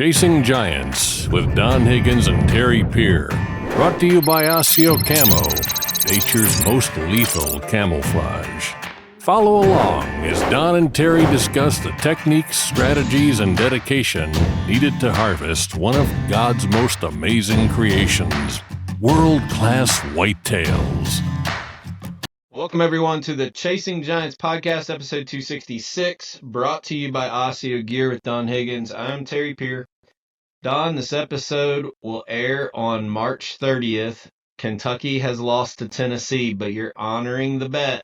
Chasing Giants with Don Higgins and Terry Peer. Brought to you by Osseo Camo, nature's most lethal camouflage. Follow along as Don and Terry discuss the techniques, strategies, and dedication needed to harvest one of God's most amazing creations, world-class whitetails. Welcome, everyone, to the Chasing Giants podcast, episode 266, brought to you by Osseo Gear with Don Higgins. I'm Terry Peer. Don, this episode will air on March 30th. Kentucky has lost to Tennessee, but you're honoring the bet.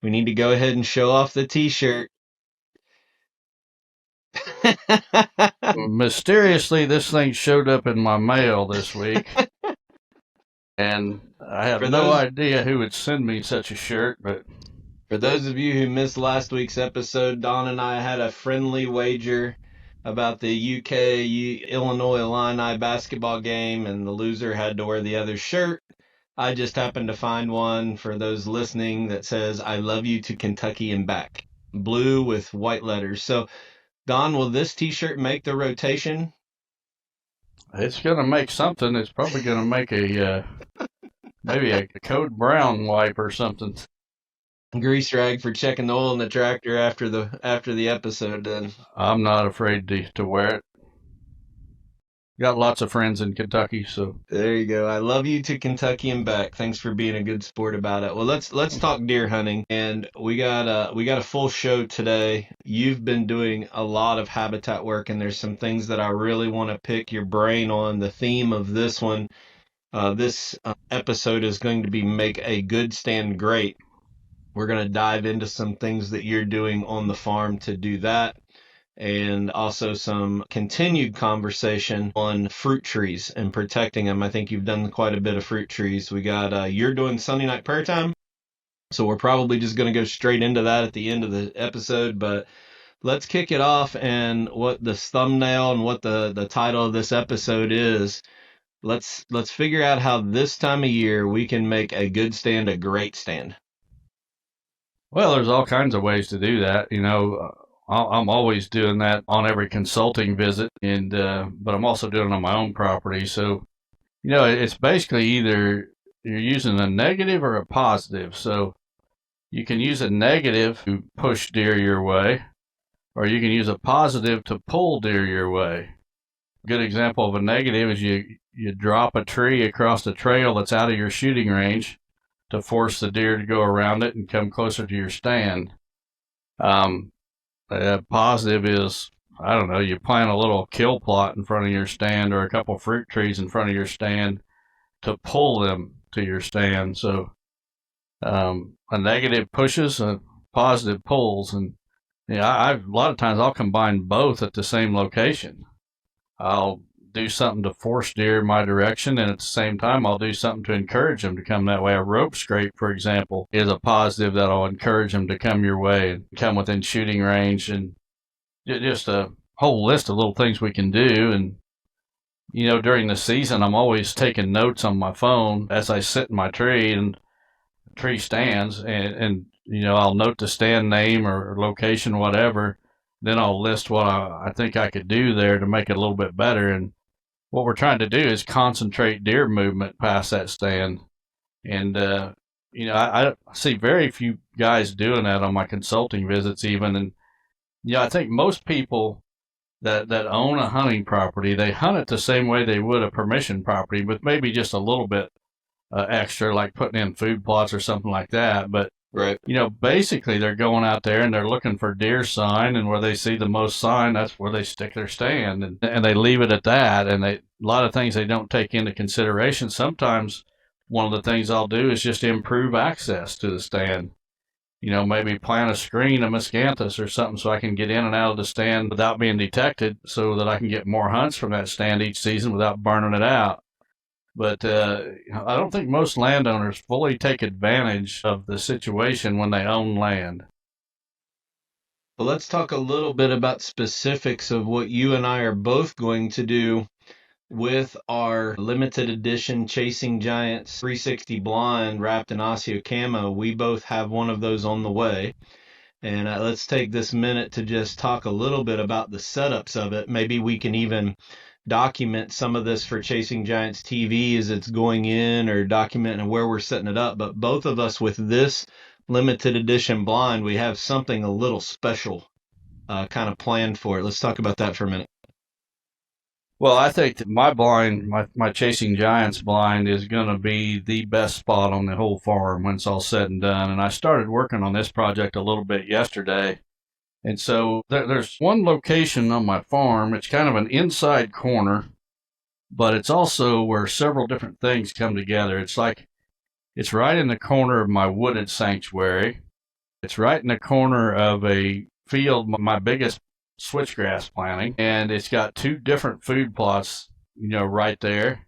We need to go ahead and show off the t-shirt. Mysteriously, this thing showed up in my mail this week. And I have no idea who would send me such a shirt, but for those of you who missed last week's episode, Don and I had a friendly wager about the UK-Illinois Illini basketball game, and the loser had to wear the other shirt. I just happened to find one for those listening that says, "I love you to Kentucky and back," blue with white letters. So, Don, will this t-shirt make the rotation? It's going to make something. It's probably going to make maybe a Code Brown wipe or something. Grease rag for checking the oil in the tractor after the episode. Then I'm not afraid to wear it. Got lots of friends in Kentucky, so there you go. I love you to Kentucky and back. Thanks for being a good sport about it. Well, let's talk deer hunting, and we got a full show today. You've been doing a lot of habitat work, and there's some things that I really want to pick your brain on. The theme of this one, this episode is going to be make a good stand great. We're going to dive into some things that you're doing on the farm to do that, and also some continued conversation on fruit trees and protecting them. I think you've done quite a bit of fruit trees. We got, you're doing Sunday night prayer time, so we're probably just going to go straight into that at the end of the episode, but let's kick it off. And what the thumbnail and what the title of this episode is, let's figure out how this time of year we can make a good stand a great stand. Well, there's all kinds of ways to do that. You know, I'm always doing that on every consulting visit, and but I'm also doing it on my own property. So, you know, it's basically either you're using a negative or a positive. So you can use a negative to push deer your way, or you can use a positive to pull deer your way. A good example of a negative is you drop a tree across the trail that's out of your shooting range to force the deer to go around it and come closer to your stand. A positive is, I don't know, you plant a little kill plot in front of your stand or a couple fruit trees in front of your stand to pull them to your stand. So a negative pushes, a positive pulls. And a lot of times I'll combine both at the same location. I'll do something to force deer in my direction, and at the same time I'll do something to encourage them to come that way. A rope scrape, for example, is a positive that'll encourage them to come your way and come within shooting range, and just a whole list of little things we can do. And you know, during the season I'm always taking notes on my phone as I sit in my tree and tree stands, and you know, I'll note the stand name or location, whatever. Then I'll list what I think I could do there to make it a little bit better. And what we're trying to do is concentrate deer movement past that stand. And, you know, I see very few guys doing that on my consulting visits even. And, you know, I think most people that own a hunting property, they hunt it the same way they would a permission property, with maybe just a little bit extra, like putting in food plots or something like that. But, right, you know, basically they're going out there and they're looking for deer sign, and where they see the most sign, that's where they stick their stand, and they leave it at that. And a lot of things they don't take into consideration. Sometimes one of the things I'll do is just improve access to the stand. You know, maybe plant a screen of miscanthus or something so I can get in and out of the stand without being detected, so that I can get more hunts from that stand each season without burning it out. But I don't think most landowners fully take advantage of the situation when they own land. Well, let's talk a little bit about specifics of what you and I are both going to do with our limited edition Chasing Giants 360 blind wrapped in Osseo Camo. We both have one of those on the way. And let's take this minute to just talk a little bit about the setups of it. Maybe we can even document some of this for Chasing Giants TV as it's going in, or documenting where we're setting it up. But both of us, with this limited edition blind, we have something a little special kind of planned for it. Let's talk about that for a minute. Well, I think that my blind, my Chasing Giants blind, is going to be the best spot on the whole farm when it's all said and done. And I started working on this project a little bit yesterday. And so there's one location on my farm. It's kind of an inside corner, but it's also where several different things come together. It's right in the corner of my wooded sanctuary. It's right in the corner of a field, my biggest switchgrass planting, and it's got two different food plots, right there.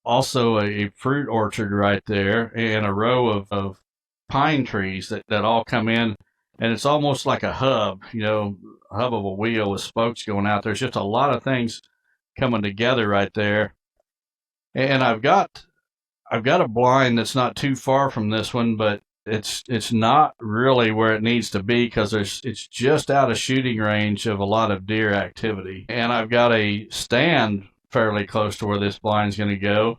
Also a fruit orchard right there, and a row of pine trees that all come in, and it's almost like a hub, hub of a wheel with spokes going out. There's just a lot of things coming together right there. And I've got a blind that's not too far from this one, but it's not really where it needs to be because it's just out of shooting range of a lot of deer activity. And I've got a stand fairly close to where this blind's going to go,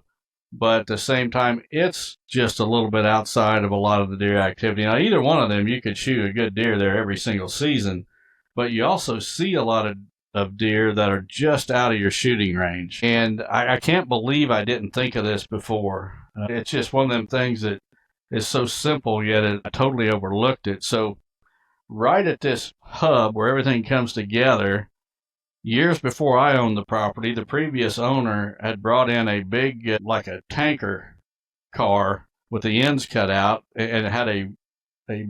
but at the same time, it's just a little bit outside of a lot of the deer activity. Now, either one of them, you could shoot a good deer there every single season, but you also see a lot of deer that are just out of your shooting range. And I can't believe I didn't think of this before. It's just one of them things that is so simple, yet I totally overlooked it. So right at this hub where everything comes together, years before I owned the property, the previous owner had brought in a big, like a tanker car with the ends cut out, and it had a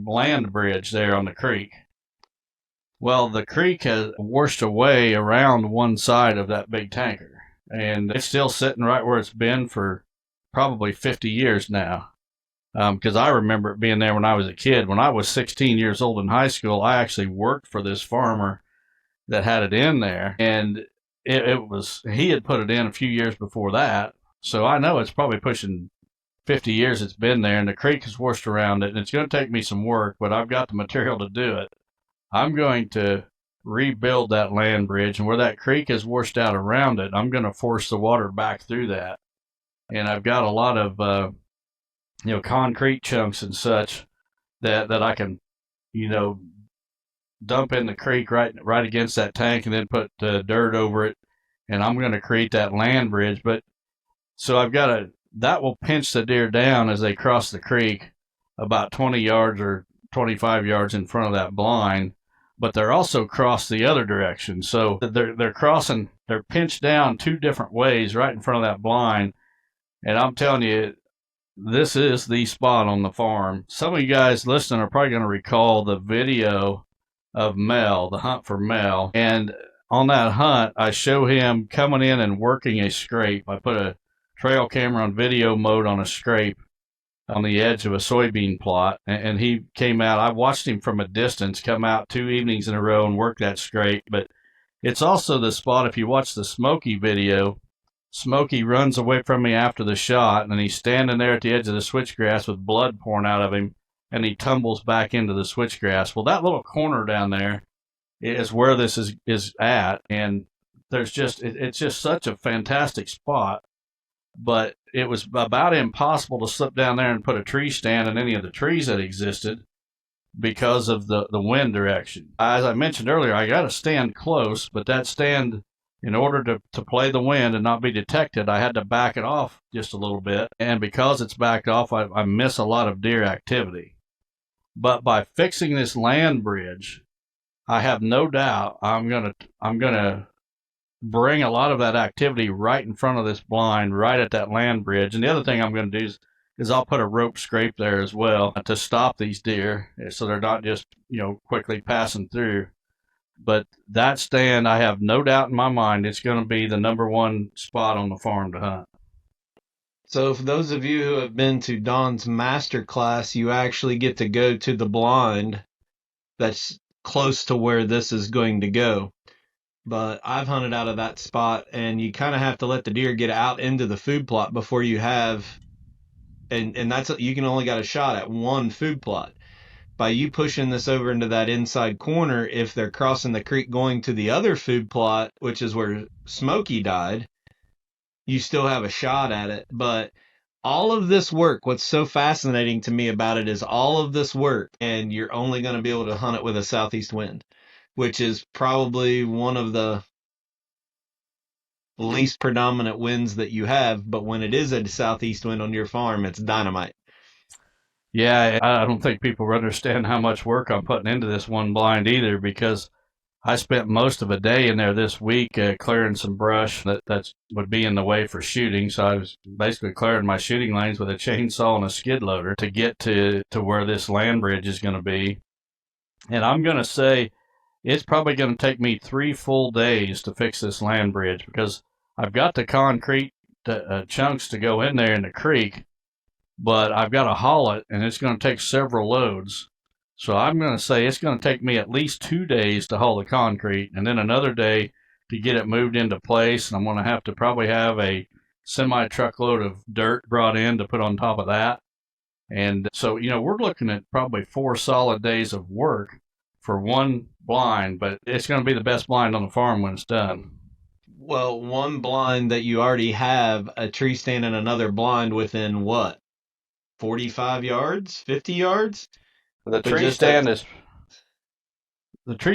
land bridge there on the creek. Well, the creek has washed away around one side of that big tanker, and it's still sitting right where it's been for probably 50 years now. Because I remember it being there when I was a kid. When I was 16 years old in high school, I actually worked for this farmer that had it in there, and he had put it in a few years before that. So I know it's probably pushing 50 years it's been there, and the creek has washed around it, and it's going to take me some work, but I've got the material to do it. I'm going to rebuild that land bridge, and where that creek is washed out around it, I'm going to force the water back through that. And I've got a lot of concrete chunks and such that I can, dump in the creek right against that tank, and then put dirt over it, and I'm going to create that land bridge. But so that will pinch the deer down as they cross the creek about 20 yards or 25 yards in front of that blind, but they're also crossed the other direction. So they're pinched down two different ways right in front of that blind. And I'm telling you, this is the spot on the farm. Some of you guys listening are probably going to recall the video of Mel, the hunt for Mel. And on that hunt, I show him coming in and working a scrape. I put a trail camera on video mode on a scrape on the edge of a soybean plot. And he came out. I watched him from a distance come out 2 evenings in a row and work that scrape. But it's also the spot, if you watch the Smokey video, Smokey runs away from me after the shot, and he's standing there at the edge of the switchgrass with blood pouring out of him, and he tumbles back into the switchgrass. Well, that little corner down there is where this is at, and it's just such a fantastic spot. But it was about impossible to slip down there and put a tree stand in any of the trees that existed because of the wind direction. As I mentioned earlier, I got to stand close, but that stand, in order to play the wind and not be detected, I had to back it off just a little bit. And because it's backed off, I miss a lot of deer activity. But by fixing this land bridge, I have no doubt I'm gonna bring a lot of that activity right in front of this blind, right at that land bridge. And the other thing I'm going to do is I'll put a rope scrape there as well to stop these deer, so they're not just quickly passing through. But that stand, I have no doubt in my mind, it's going to be the number one spot on the farm to hunt. So for those of you who have been to Don's master class, you actually get to go to the blind that's close to where this is going to go. But I've hunted out of that spot, and you kind of have to let the deer get out into the food plot before you have, and that's, you can only got a shot at one food plot. by you pushing this over into that inside corner, if they're crossing the creek going to the other food plot, which is where Smokey died, you still have a shot at it. But all of this work, what's so fascinating to me about it is all of this work, and you're only going to be able to hunt it with a southeast wind, which is probably one of the least predominant winds that you have. But when it is a southeast wind on your farm, it's dynamite. Yeah, I don't think people understand how much work I'm putting into this one blind either, because I spent most of a day in there this week clearing some brush that would be in the way for shooting. So I was basically clearing my shooting lanes with a chainsaw and a skid loader to get to where this land bridge is going to be. And I'm going to say it's probably going to take me 3 full days to fix this land bridge, because I've got the concrete chunks to go in there in the creek, but I've got to haul it, and it's going to take several loads. So I'm going to say it's going to take me at least 2 days to haul the concrete, and then another day to get it moved into place. And I'm going to have to probably have a semi-truckload of dirt brought in to put on top of that. And so, we're looking at probably 4 solid days of work for one blind, but it's going to be the best blind on the farm when it's done. Well, one blind that you already have a tree stand and another blind within what? 45 yards, 50 yards? The tree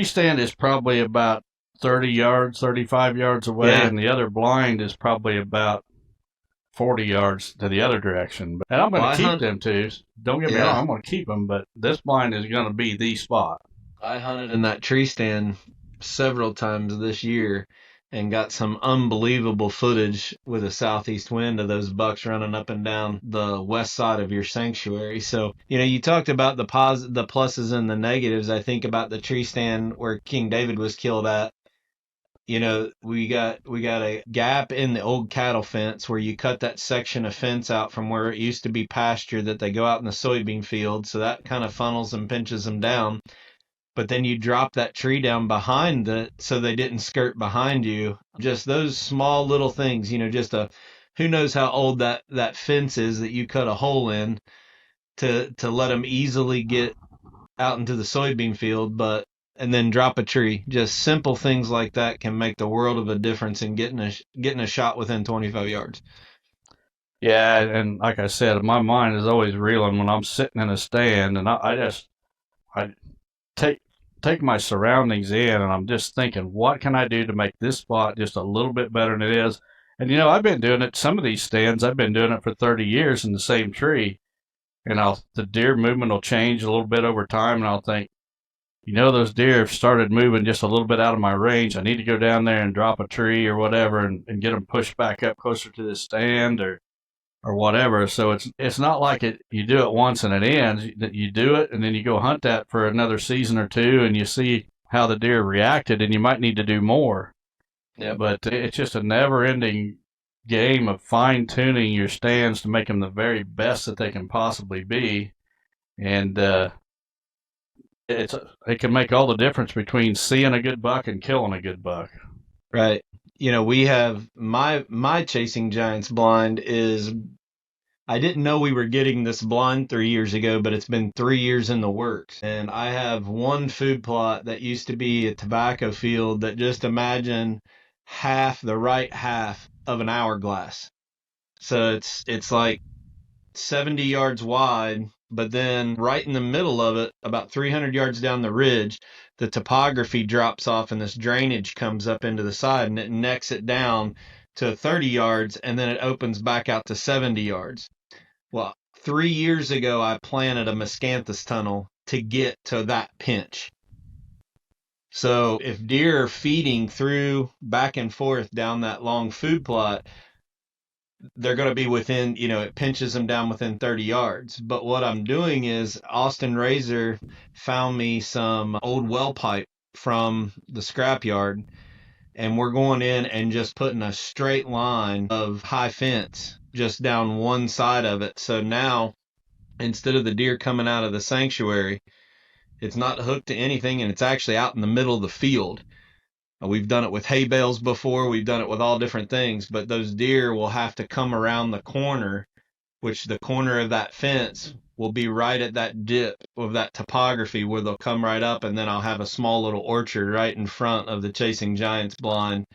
stand is probably about 30 yards, 35 yards away, and the other blind is probably about 40 yards to the other direction. And I'm going to keep them too. Don't get me wrong, I'm going to keep them, but this blind is going to be the spot. I hunted in that tree stand several times this year and got some unbelievable footage with a southeast wind of those bucks running up and down the west side of your sanctuary. So, you talked about the pluses and the negatives. I think about the tree stand where King David was killed at. We got a gap in the old cattle fence where you cut that section of fence out from where it used to be pasture that they go out in the soybean field. So that kind of funnels and pinches them down. But then you drop that tree down behind it so they didn't skirt behind you. Just those small little things, who knows how old that fence is that you cut a hole in to let them easily get out into the soybean field, and then drop a tree. Just simple things like that can make the world of a difference in getting a shot within 25 yards. Yeah, and like I said, my mind is always reeling when I'm sitting in a stand, and I take my surroundings in, and I'm just thinking, what can I do to make this spot just a little bit better than it is? And I've been doing it. Some of these stands, I've been doing it for 30 years in the same tree, and the deer movement will change a little bit over time, and I'll think, those deer have started moving just a little bit out of my range. I need to go down there and drop a tree or whatever, and get them pushed back up closer to the stand or whatever. So it's not like you do it once and it ends. You do it and then you go hunt that for another season or two, and you see how the deer reacted, and you might need to do more. Yeah. But it's just a never-ending game of fine-tuning your stands to make them the very best that they can possibly be, and it can make all the difference between seeing a good buck and killing a good buck. Right. We have my Chasing Giants blind is, I didn't know we were getting this blind 3 years ago, but it's been 3 years in the works. And I have one food plot that used to be a tobacco field that, just imagine the right half of an hourglass. So it's like 70 yards wide, but then right in the middle of it, about 300 yards down the ridge, the topography drops off and this drainage comes up into the side, and it necks it down to 30 yards, and then it opens back out to 70 yards. Well, 3 years ago, I planted a miscanthus tunnel to get to that pinch. So if deer are feeding through back and forth down that long food plot, they're going to be within, it pinches them down within 30 yards. But what I'm doing is Austin Razor found me some old well pipe from the scrapyard, and we're going in and just putting a straight line of high fence just down one side of it. So now, instead of the deer coming out of the sanctuary, it's not hooked to anything, and it's actually out in the middle of the field. We've done it with hay bales before. We've done it with all different things, but those deer will have to come around the corner, which the corner of that fence will be right at that dip of that topography where they'll come right up, and then I'll have a small little orchard right in front of the Chasing Giants blind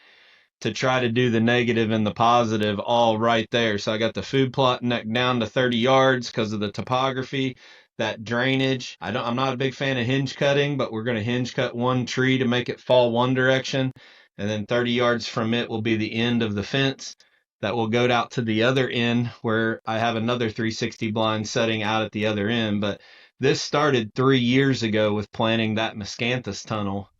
to try to do the negative and the positive all right there. So I got the food plot neck down to 30 yards because of the topography, that drainage. I'm not a big fan of hinge cutting, but we're going to hinge cut one tree to make it fall one direction. And then 30 yards from it will be the end of the fence that will go out to the other end where I have another 360 blind setting out at the other end. But this started 3 years ago with planting that miscanthus tunnel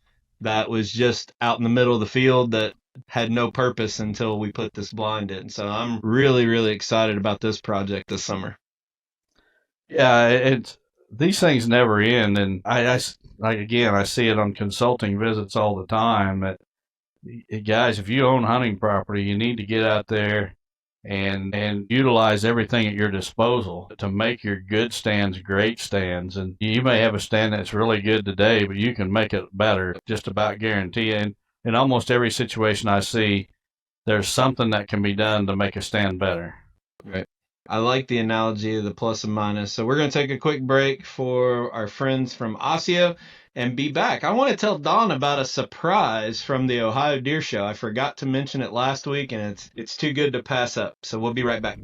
that was just out in the middle of the field that had no purpose until we put this blind in. So I'm really, really excited about this project this summer. Yeah, these things never end, and I see it on consulting visits all the time. That guys, if you own hunting property, you need to get out there and utilize everything at your disposal to make your good stands great stands. And you may have a stand that's really good today, but you can make it better, just about guarantee it. And in almost every situation I see, there's something that can be done to make a stand better. Right. I like the analogy of the plus and minus. So we're going to take a quick break for our friends from Osseo and be back. I want to tell Don about a surprise from the Ohio Deer Show. I forgot to mention it last week, and it's too good to pass up. So we'll be right back.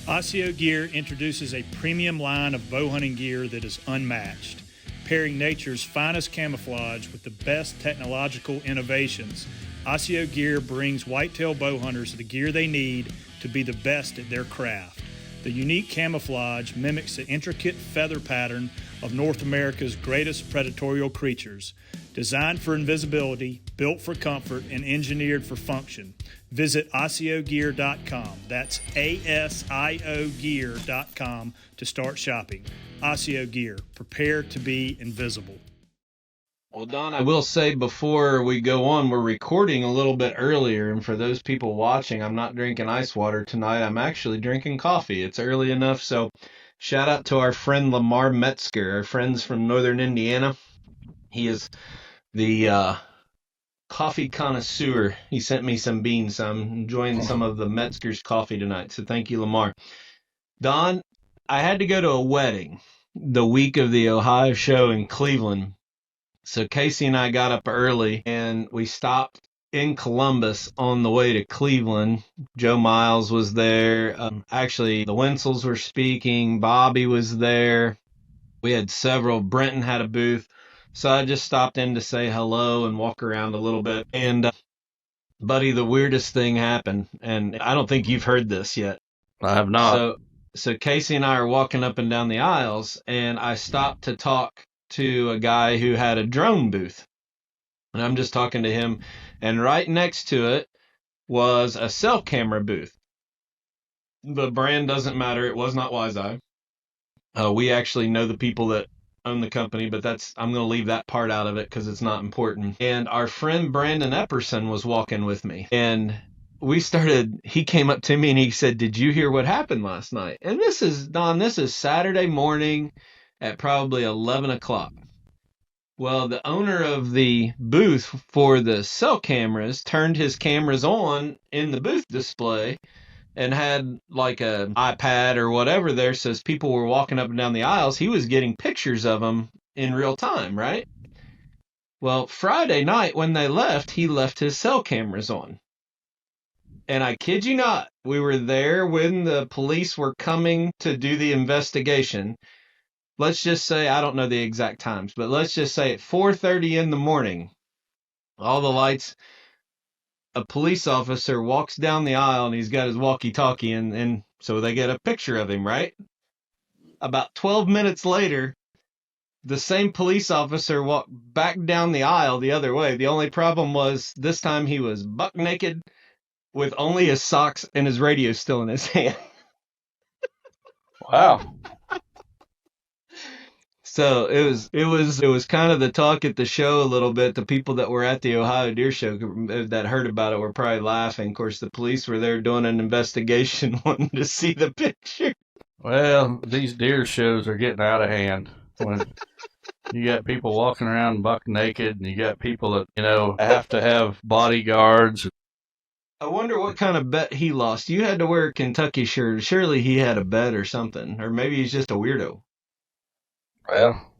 Osseo Gear introduces a premium line of bow hunting gear that is unmatched, pairing nature's finest camouflage with the best technological innovations. Osseo Gear brings whitetail bow hunters the gear they need to be the best at their craft. The unique camouflage mimics the intricate feather pattern of North America's greatest predatorial creatures. Designed for invisibility, built for comfort, and engineered for function. Visit OsseoGear.com. That's ASIO Gear.com to start shopping. Osseo Gear. Prepare to be invisible. Well, Don, I will say before we go on, we're recording a little bit earlier, and for those people watching, I'm not drinking ice water tonight. I'm actually drinking coffee. It's early enough, so shout out to our friend Lamar Metzger, our friends from Northern Indiana. He is the coffee connoisseur. He sent me some beans, so I'm enjoying some of the Metzger's coffee tonight, so thank you, Lamar. Don, I had to go to a wedding the week of the Ohio show in Cleveland. So Casey and I got up early and we stopped in Columbus on the way to Cleveland. Joe Miles was there. Actually, the Wensels were speaking. Bobby was there. We had several. Brenton had a booth. So I just stopped in to say hello and walk around a little bit. And, buddy, the weirdest thing happened. And I don't think you've heard this yet. I have not. So Casey and I are walking up and down the aisles, and I stopped to talk to a guy who had a drone booth. And I'm just talking to him, and right next to it was a cell camera booth. The brand doesn't matter. It was not Wiseye. We actually know the people that own the company, but I'm going to leave that part out of it because it's not important. And our friend Brandon Epperson was walking with me, and he came up to me and he said, "Did you hear what happened last night?" And this is Saturday morning at probably 11 o'clock. Well, the owner of the booth for the cell cameras turned his cameras on in the booth display and had like an iPad or whatever there. So as people were walking up and down the aisles, he was getting pictures of them in real time, right? Well, Friday night when they left, he left his cell cameras on. And I kid you not, we were there when the police were coming to do the investigation. Let's just say, I don't know the exact times, but let's just say at 4:30 in the morning, all the lights, a police officer walks down the aisle and he's got his walkie-talkie, and so they get a picture of him, right? About 12 minutes later, the same police officer walked back down the aisle the other way. The only problem was this time he was buck naked with only his socks and his radio still in his hand. Wow. So it was kind of the talk at the show a little bit. The people that were at the Ohio Deer Show that heard about it were probably laughing. Of course, the police were there doing an investigation, wanting to see the picture. Well, these deer shows are getting out of hand. When you got people walking around buck naked, and you got people that have to have bodyguards. I wonder what kind of bet he lost. You had to wear a Kentucky shirt. Surely he had a bet or something, or maybe he's just a weirdo. Well,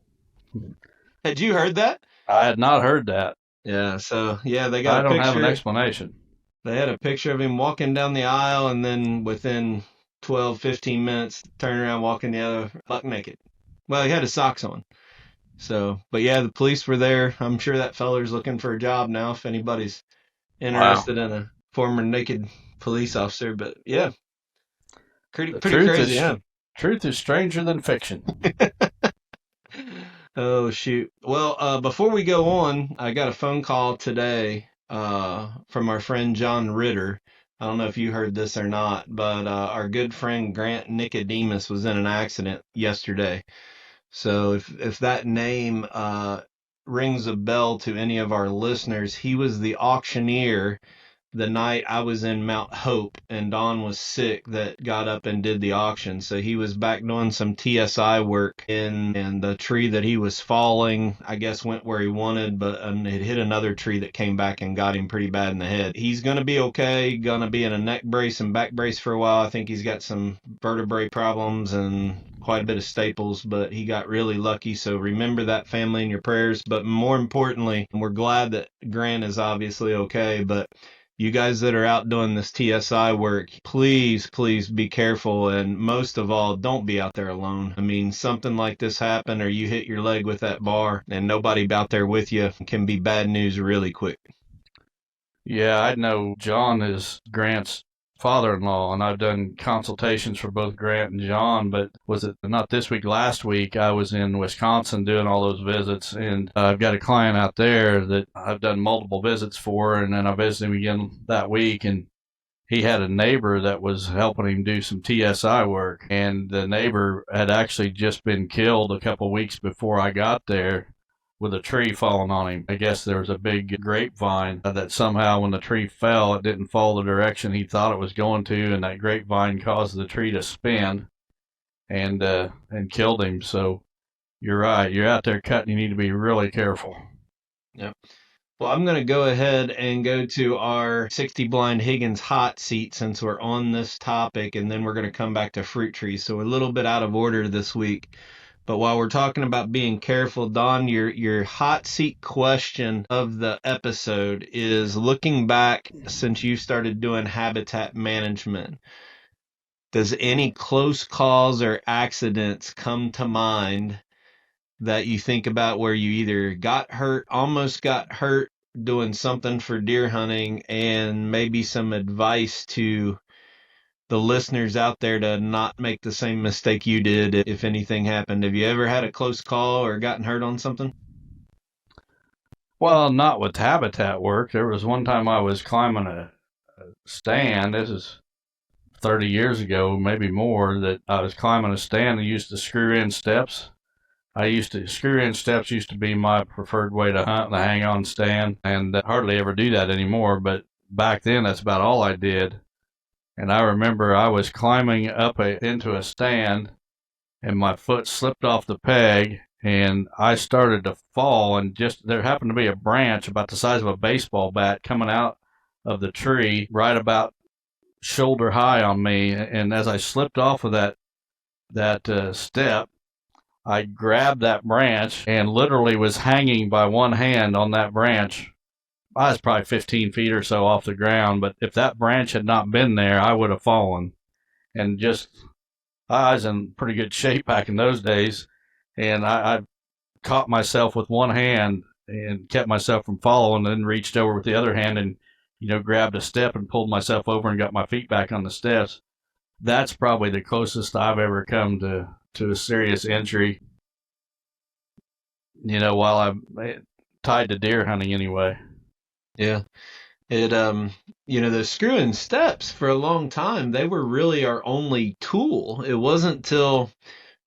Had you heard that? I had not heard that. Yeah. So yeah, they got I a don't have an picture. explanation. They had a picture of him walking down the aisle, and then within 12, 15 minutes, turn around, walking the other buck naked. Well, he had his socks on. So, but yeah, the police were there. I'm sure that feller's looking for a job now if anybody's Wow. interested in a former naked police officer. But yeah, pretty The pretty crazy, huh? truth is stranger than fiction. Oh shoot. Well, before we go on, I got a phone call today from our friend John Ritter. I don't know if you heard this or not, but our good friend Grant Nicodemus was in an accident yesterday. So if that name rings a bell to any of our listeners, he was the auctioneer the night I was in Mount Hope and Don was sick that got up and did the auction. So he was back doing some TSI work and the tree that he was falling, I guess, went where he wanted, but it hit another tree that came back and got him pretty bad in the head. He's going to be okay, going to be in a neck brace and back brace for a while. I think he's got some vertebrae problems and quite a bit of staples, but he got really lucky. So remember that family in your prayers. But more importantly, we're glad that Grant is obviously okay, but you guys that are out doing this TSI work, please, please be careful. And most of all, don't be out there alone. I mean, something like this happened or you hit your leg with that bar and nobody out there with you can be bad news really quick. Yeah, I know John is Grant's father-in-law, and I've done consultations for both Grant and John, but was it not this week, last week, I was in Wisconsin doing all those visits, and I've got a client out there that I've done multiple visits for, and then I visited him again that week, and he had a neighbor that was helping him do some TSI work, and the neighbor had actually just been killed a couple weeks before I got there with a tree falling on him. I guess there was a big grapevine that somehow when the tree fell, it didn't fall the direction he thought it was going to, and that grapevine caused the tree to spin and killed him. So you're right. You're out there cutting. You need to be really careful. Yep. Well, I'm going to go ahead and go to our 60 Blind Higgins hot seat since we're on this topic, and then we're going to come back to fruit trees. So we're a little bit out of order this week. But while we're talking about being careful, Don, your hot seat question of the episode is looking back since you started doing habitat management. Does any close calls or accidents come to mind that you think about where you either got hurt, almost got hurt doing something for deer hunting, and maybe some advice to the listeners out there to not make the same mistake you did if anything happened? Have you ever had a close call or gotten hurt on something? Well, not with habitat work. There was one time I was climbing a stand. This is 30 years ago, maybe more, that I was climbing a stand and used to screw in steps. Screw in steps used to be my preferred way to hunt, the hang on stand, and hardly ever do that anymore. But back then, that's about all I did. And I remember I was climbing up into a stand, and my foot slipped off the peg, and I started to fall. And just there happened to be a branch about the size of a baseball bat coming out of the tree, right about shoulder high on me. And as I slipped off of that step, I grabbed that branch and literally was hanging by one hand on that branch. I was probably 15 feet or so off the ground, but if that branch had not been there, I would have fallen. And I was in pretty good shape back in those days, and I caught myself with one hand and kept myself from falling, and then reached over with the other hand and, grabbed a step and pulled myself over and got my feet back on the steps. That's probably the closest I've ever come to a serious injury, while I'm tied to deer hunting anyway. Yeah. It those screw-in steps for a long time, they were really our only tool. It wasn't till,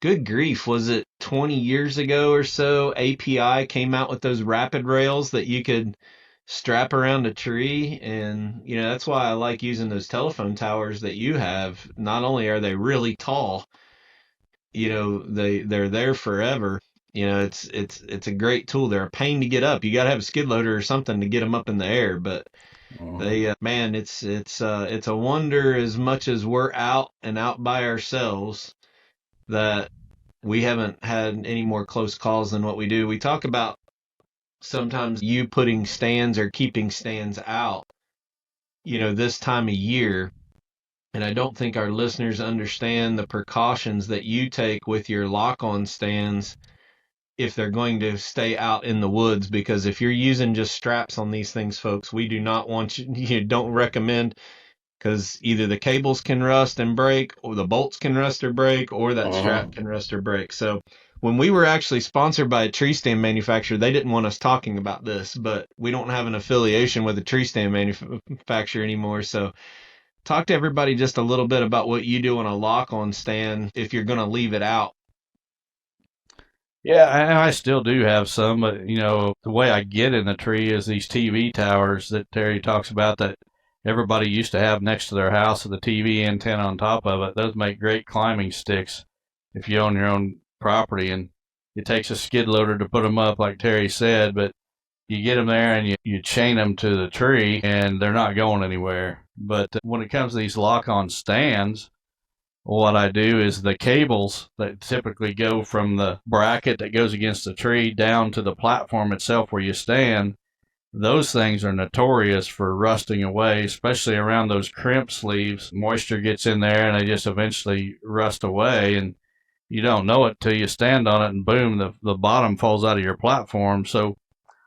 good grief, was it 20 years ago or so, API came out with those rapid rails that you could strap around a tree. And that's why I like using those telephone towers that you have. Not only are they really tall, they're there forever. It's a great tool. They're a pain to get up. You got to have a skid loader or something to get them up in the air, but they man, it's a wonder, as much as we're out and out by ourselves, that we haven't had any more close calls than what we do. We talk about sometimes you putting stands or keeping stands out, this time of year. And I don't think our listeners understand the precautions that you take with your lock-on stands if they're going to stay out in the woods, because if you're using just straps on these things, folks, we do not want you don't recommend, because either the cables can rust and break, or the bolts can rust or break, or that strap can rust or break. So when we were actually sponsored by a tree stand manufacturer, they didn't want us talking about this, but we don't have an affiliation with a tree stand manufacturer anymore. So talk to everybody just a little bit about what you do on a lock-on stand if you're going to leave it out. Yeah, I still do have some, but the way I get in the tree is these TV towers that Terry talks about that everybody used to have next to their house with a TV antenna on top of it. Those make great climbing sticks if you own your own property, and it takes a skid loader to put them up, like Terry said, but you get them there and you chain them to the tree and they're not going anywhere. But when it comes to these lock-on stands, what I do is the cables that typically go from the bracket that goes against the tree down to the platform itself where you stand, those things are notorious for rusting away, especially around those crimp sleeves. Moisture gets in there and they just eventually rust away, and you don't know it till you stand on it and boom, the bottom falls out of your platform. So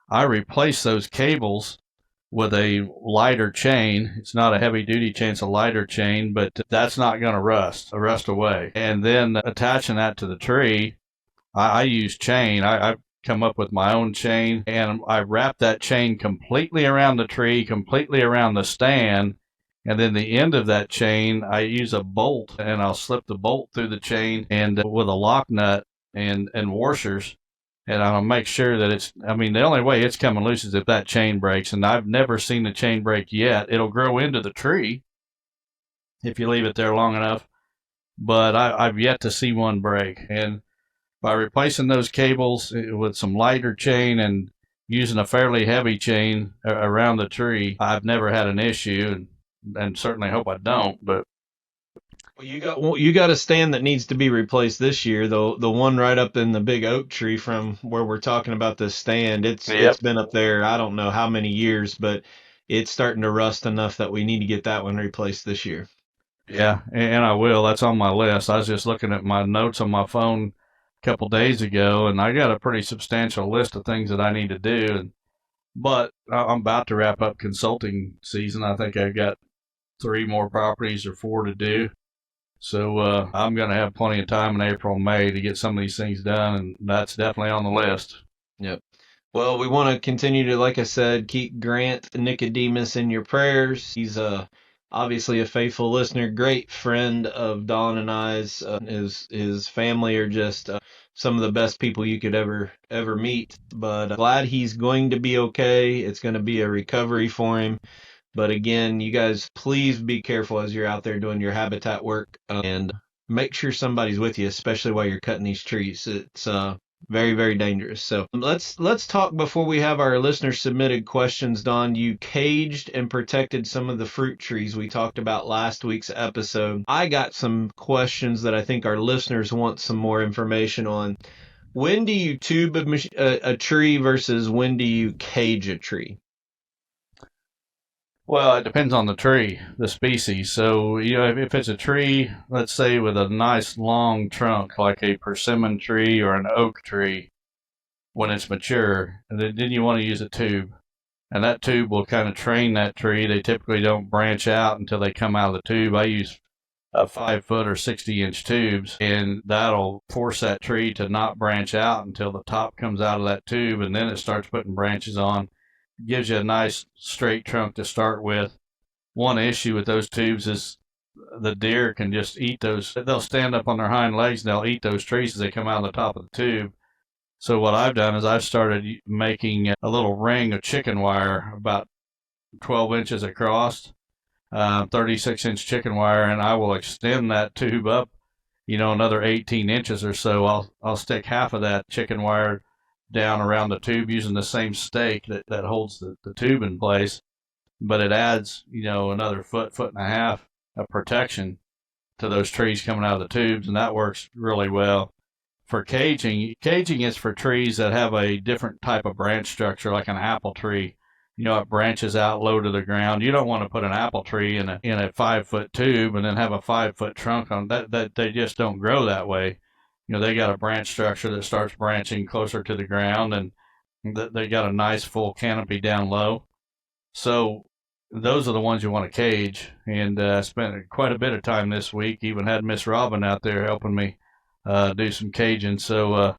I replace those cables with a lighter chain. It's not a heavy duty chain, it's a lighter chain, but that's not going to rust away. And then attaching that to the tree, I use chain. I've come up with my own chain, and I wrap that chain completely around the tree, completely around the stand. And then the end of that chain, I use a bolt, and I'll slip the bolt through the chain and with a lock nut and washers, and I'll make sure that the only way it's coming loose is if that chain breaks, and I've never seen the chain break yet. It'll grow into the tree if you leave it there long enough, but I've yet to see one break. And by replacing those cables with some lighter chain and using a fairly heavy chain around the tree, I've never had an issue, and certainly hope I don't, but you got a stand that needs to be replaced this year, though. The one right up in the big oak tree from where we're talking about this stand, it's been up there I don't know how many years, but it's starting to rust enough that we need to get that one replaced this year. Yeah, and I will. That's on my list. I was just looking at my notes on my phone a couple days ago, and I got a pretty substantial list of things that I need to do. But I'm about to wrap up consulting season. I think I've got 3 more properties or 4 to do. So I'm going to have plenty of time in April and May to get some of these things done, and that's definitely on the list. Yep. Well, we want to continue to, like I said, keep Grant Nicodemus in your prayers. He's obviously a faithful listener, great friend of Don and I's. His family are just some of the best people you could ever meet. But glad he's going to be okay. It's going to be a recovery for him. But again, you guys, please be careful as you're out there doing your habitat work, and make sure somebody's with you, especially while you're cutting these trees. It's very, very dangerous. So let's talk before we have our listener submitted questions. Don, you caged and protected some of the fruit trees we talked about last week's episode. I got some questions that I think our listeners want some more information on. When do you tube a tree versus when do you cage a tree? Well, it depends on the tree, the species. So, if it's a tree, let's say with a nice long trunk, like a persimmon tree or an oak tree, when it's mature, then you want to use a tube. And that tube will kind of train that tree. They typically don't branch out until they come out of the tube. I use 5-foot or 60-inch tubes, and that'll force that tree to not branch out until the top comes out of that tube, and then it starts putting branches on. Gives you a nice straight trunk to start with. One issue with those tubes is the deer can just eat those. They'll stand up on their hind legs and they'll eat those trees as they come out of the top of the tube. So what I've done is I've started making a little ring of chicken wire about 12 inches across, 36-inch chicken wire, and I will extend that tube up, another 18 inches or so. I'll stick half of that chicken wire down around the tube using the same stake that holds the tube in place, but it adds, another foot and a half of protection to those trees coming out of the tubes, and that works really well. for caging, caging is for trees that have a different type of branch structure, like an apple tree. You know, it branches out low to the ground. You don't want to put an apple tree in a 5-foot tube and then have a 5-foot trunk on that. That they just don't grow that way. You know, they got a branch structure that starts branching closer to the ground, and they got a nice full canopy down low. So those are the ones you want to cage. And I spent quite a bit of time this week. Even had Miss Robin out there helping me do some caging. So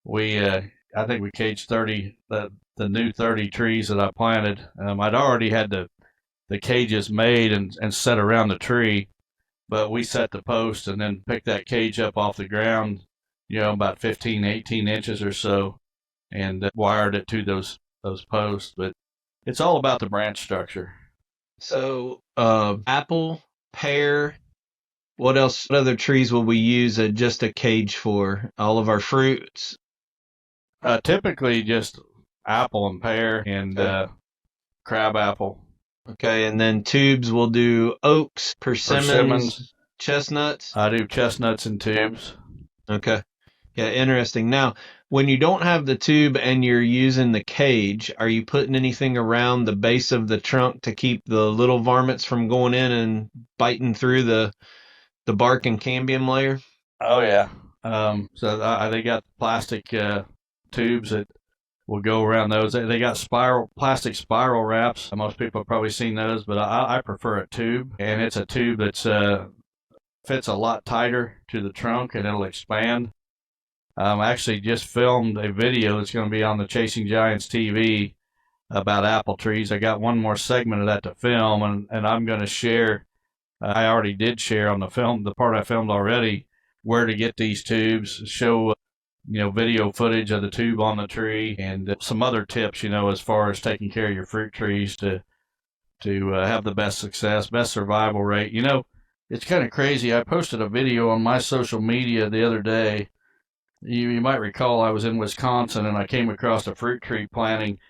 I think we caged 30 the new 30 trees that I planted. I'd already had the cages made and set around the tree, but we set the post and then picked that cage up off the ground, you know, about 15, 18 inches or so, and wired it to those posts. But it's all about the branch structure. So, apple, pear, what else? What other trees will we use just a cage for? All of our fruits? Typically just apple and pear and crab apple. Okay, and then tubes we'll do oaks, persimmons, chestnuts. I do chestnuts in tubes. Okay. Yeah, interesting. Now, when you don't have the tube and you're using the cage, are you putting anything around the base of the trunk to keep the little varmints from going in and biting through the bark and cambium layer? Oh yeah. So they got plastic tubes that will go around those. They got plastic spiral wraps. Most people have probably seen those, but I prefer a tube, and it's a tube that's fits a lot tighter to the trunk, and it'll expand. I actually just filmed a video that's going to be on the Chasing Giants TV about apple trees. I got one more segment of that to film, and I'm going to share. I already did share on the part I filmed already, where to get these tubes, show video footage of the tube on the tree, and some other tips, as far as taking care of your fruit trees to have the best success, best survival rate. It's kind of crazy. I posted a video on my social media the other day. You might recall I was in Wisconsin and I came across a fruit tree planting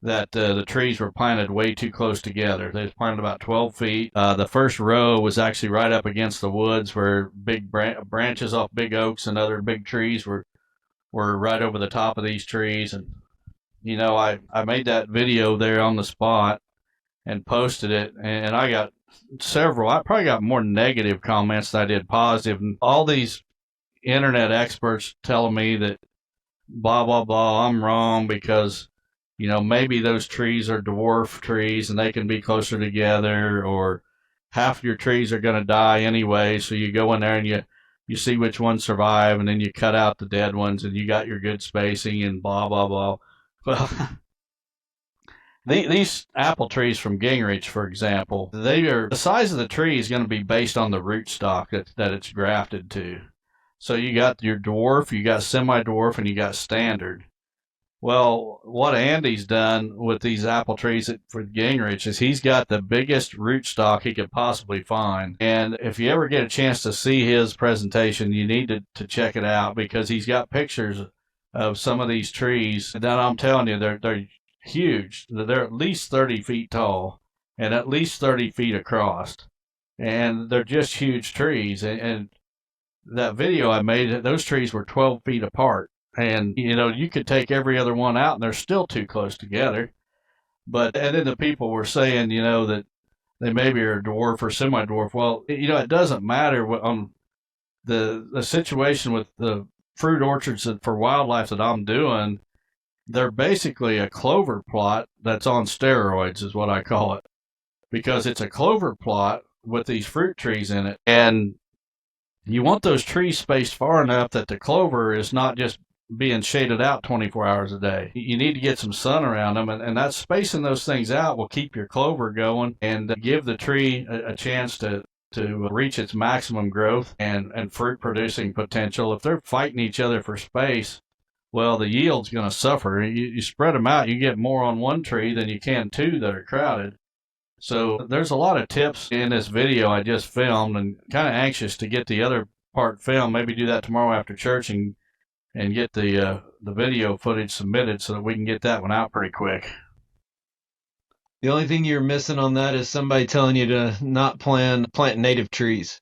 that the trees were planted way too close together. They was planted about 12 feet. The first row was actually right up against the woods where big branches off big oaks and other big trees were right over the top of these trees. And, I made that video there on the spot and posted it, and I got I probably got more negative comments than I did positive. And all these internet experts telling me that blah, blah, blah, I'm wrong because, maybe those trees are dwarf trees and they can be closer together, or half your trees are going to die anyway. So you go in there and you see which ones survive, and then you cut out the dead ones and you got your good spacing and blah, blah, blah. Well, these apple trees from Gingrich, for example, the size of the tree is going to be based on the rootstock that it's grafted to. So you got your dwarf, you got semi-dwarf, and you got standard. Well, what Andy's done with these apple trees for Gingrich is he's got the biggest rootstock he could possibly find. And if you ever get a chance to see his presentation, you need to check it out, because he's got pictures of some of these trees. And I'm telling you, they're huge. They're at least 30 feet tall and at least 30 feet across. And they're just huge trees. And that video I made, those trees were 12 feet apart. And, you could take every other one out and they're still too close together. And then the people were saying, that they maybe are dwarf or semi-dwarf. Well, it doesn't matter on the situation with the fruit orchards for wildlife that I'm doing. They're basically a clover plot that's on steroids, is what I call it, because it's a clover plot with these fruit trees in it. And you want those trees spaced far enough that the clover is not just being shaded out 24 hours a day. You need to get some sun around them, and that spacing those things out will keep your clover going and give the tree a chance to reach its maximum growth and fruit producing potential. If they're fighting each other for space, well, the yield's going to suffer. You spread them out, you get more on one tree than you can two that are crowded. So there's a lot of tips in this video I just filmed, and kind of anxious to get the other part filmed. Maybe do that tomorrow after church and get the video footage submitted so that we can get that one out pretty quick. The only thing you're missing on that is somebody telling you to not plant native trees.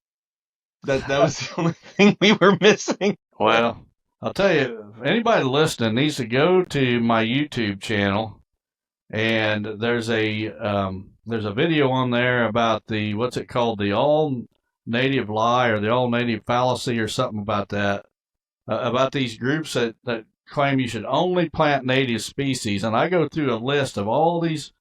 That was the only thing we were missing. Well, I'll tell you, anybody listening needs to go to my YouTube channel, and there's a video on there about the, what's it called, the all native lie or the all native fallacy or something about that, about these groups that claim you should only plant native species. And I go through a list of all these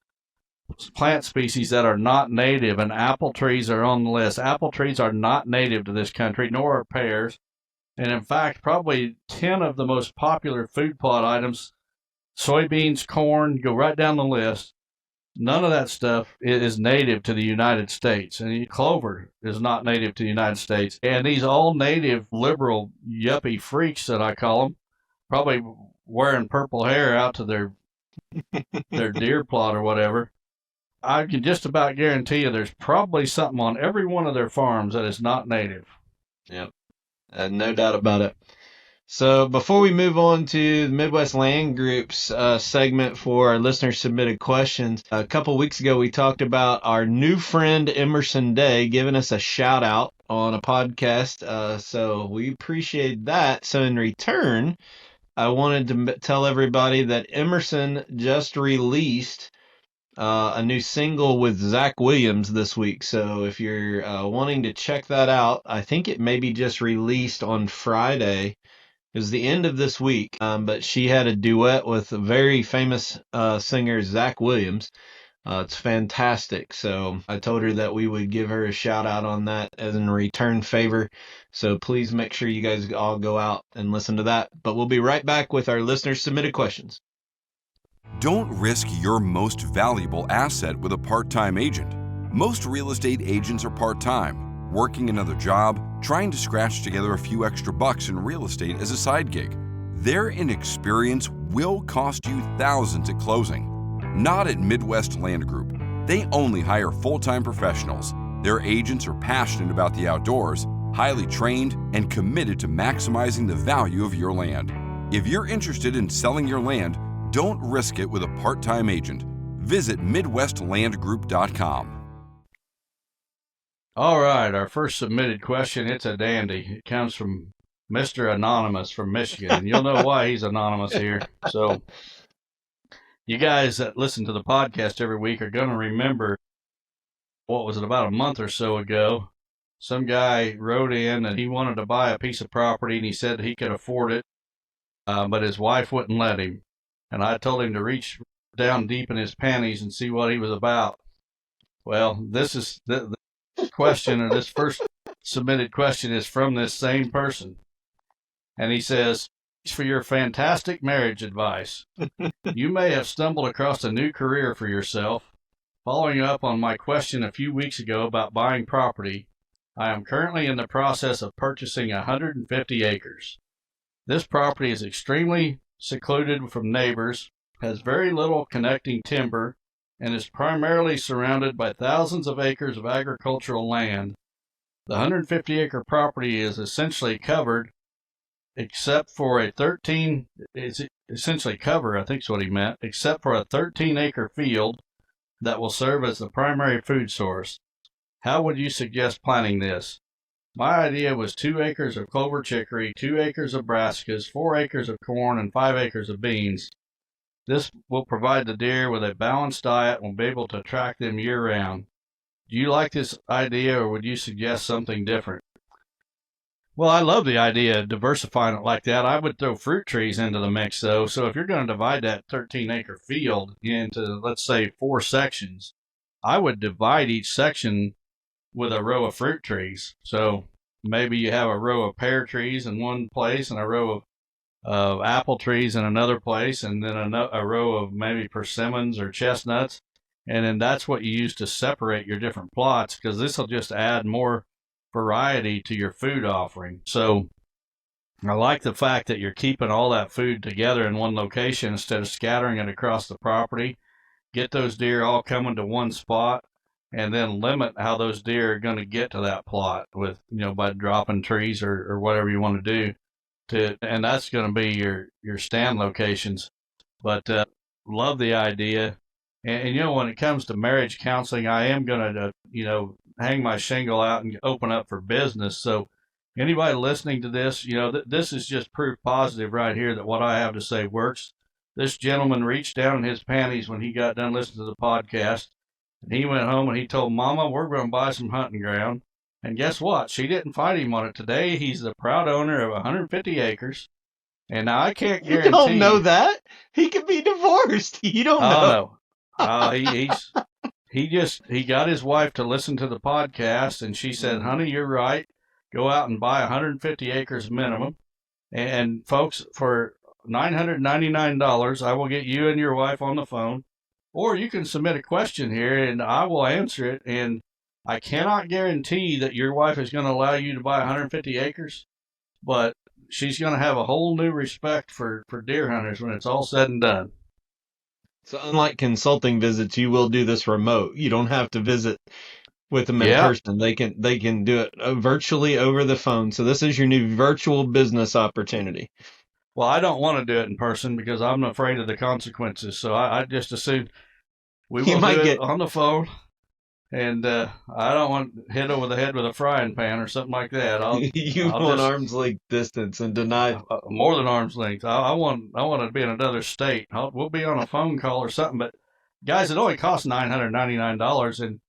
plant species that are not native, and apple trees are on the list. Apple trees are not native to this country, nor are pears. And in fact, probably 10 of the most popular food plot items, soybeans, corn, go right down the list. None of that stuff is native to the United States. And clover is not native to the United States. And these all native liberal yuppie freaks that I call them, probably wearing purple hair out to their deer plot or whatever. I can just about guarantee you there's probably something on every one of their farms that is not native. Yep. No doubt about it. So before we move on to the Midwest Land Group's segment for our listener submitted questions, a couple weeks ago we talked about our new friend Emerson Day giving us a shout out on a podcast. So we appreciate that. So in return, I wanted to tell everybody that Emerson just released a new single with Zach Williams this week. So if you're wanting to check that out, I think it may be just released on Friday. It was the end of this week, but she had a duet with a very famous singer, Zach Williams. It's fantastic. So I told her that we would give her a shout out on that as a return favor. So please make sure you guys all go out and listen to that. But we'll be right back with our listeners submitted questions. Don't risk your most valuable asset with a part-time agent. Most real estate agents are part-time, working another job, trying to scratch together a few extra bucks in real estate as a side gig. Their inexperience will cost you thousands at closing. Not at Midwest Land Group. They only hire full-time professionals. Their agents are passionate about the outdoors, highly trained, and committed to maximizing the value of your land. If you're interested in selling your land, don't risk it with a part-time agent. Visit MidwestLandGroup.com. All right, our first submitted question, it's a dandy. It comes from Mr. Anonymous from Michigan, and you'll know why he's anonymous here. So you guys that listen to the podcast every week are going to remember, what was it, about a month or so ago, some guy wrote in and he wanted to buy a piece of property, and he said he could afford it, but his wife wouldn't let him. And I told him to reach down deep in his panties and see what he was about. Well, this is the question, or this first submitted question is from this same person. And he says, "Thanks for your fantastic marriage advice. You may have stumbled across a new career for yourself. Following up on my question a few weeks ago about buying property, I am currently in the process of purchasing 150 acres. This property is extremely secluded from neighbors, has very little connecting timber, and is primarily surrounded by thousands of acres of agricultural land. The 150-acre property is essentially covered, except for a 13-acre field that will serve as the primary food source. How would you suggest planting this? My idea was 2 acres of clover chicory, 2 acres of brassicas, 4 acres of corn, and 5 acres of beans. This will provide the deer with a balanced diet and will be able to attract them year-round. Do you like this idea, or would you suggest something different?" Well, I love the idea of diversifying it like that. I would throw fruit trees into the mix, though. So if you're going to divide that 13-acre field into, let's say, 4 sections, I would divide each section with a row of fruit trees. So maybe you have a row of pear trees in one place and a row of apple trees in another place, and then a row of maybe persimmons or chestnuts. And then that's what you use to separate your different plots, because this will just add more variety to your food offering. So I like the fact that you're keeping all that food together in one location instead of scattering it across the property. Get those deer all coming to one spot, and then limit how those deer are going to get to that plot with, by dropping trees or whatever you want to do. And that's going to be your stand locations. But love the idea. And when it comes to marriage counseling, I am going to, hang my shingle out and open up for business. So Anybody listening to this, this is just proof positive right here that what I have to say works. This gentleman reached down in his panties when he got done listening to the podcast, and he went home and he told Mama, we're going to buy some hunting ground. And guess what? She didn't fight him on it. Today, he's the proud owner of 150 acres. And now I can't guarantee. You don't know that. He could be divorced. You don't know. No. He got his wife to listen to the podcast, and she said, honey, you're right. Go out and buy 150 acres minimum. And folks, for $999, I will get you and your wife on the phone. Or you can submit a question here, and I will answer it. And I cannot guarantee that your wife is going to allow you to buy 150 acres, but she's going to have a whole new respect for deer hunters when it's all said and done. So unlike consulting visits, you will do this remote. You don't have to visit with them in person. They can do it virtually over the phone. So this is your new virtual business opportunity. Well, I don't want to do it in person because I'm afraid of the consequences. So I just assume we will do it on the phone. And I don't want hit over the head with a frying pan or something like that. I'll want arm's length distance and deny more than arm's length. I want to be in another state. We'll be on a phone call or something. But guys, it only costs $999. And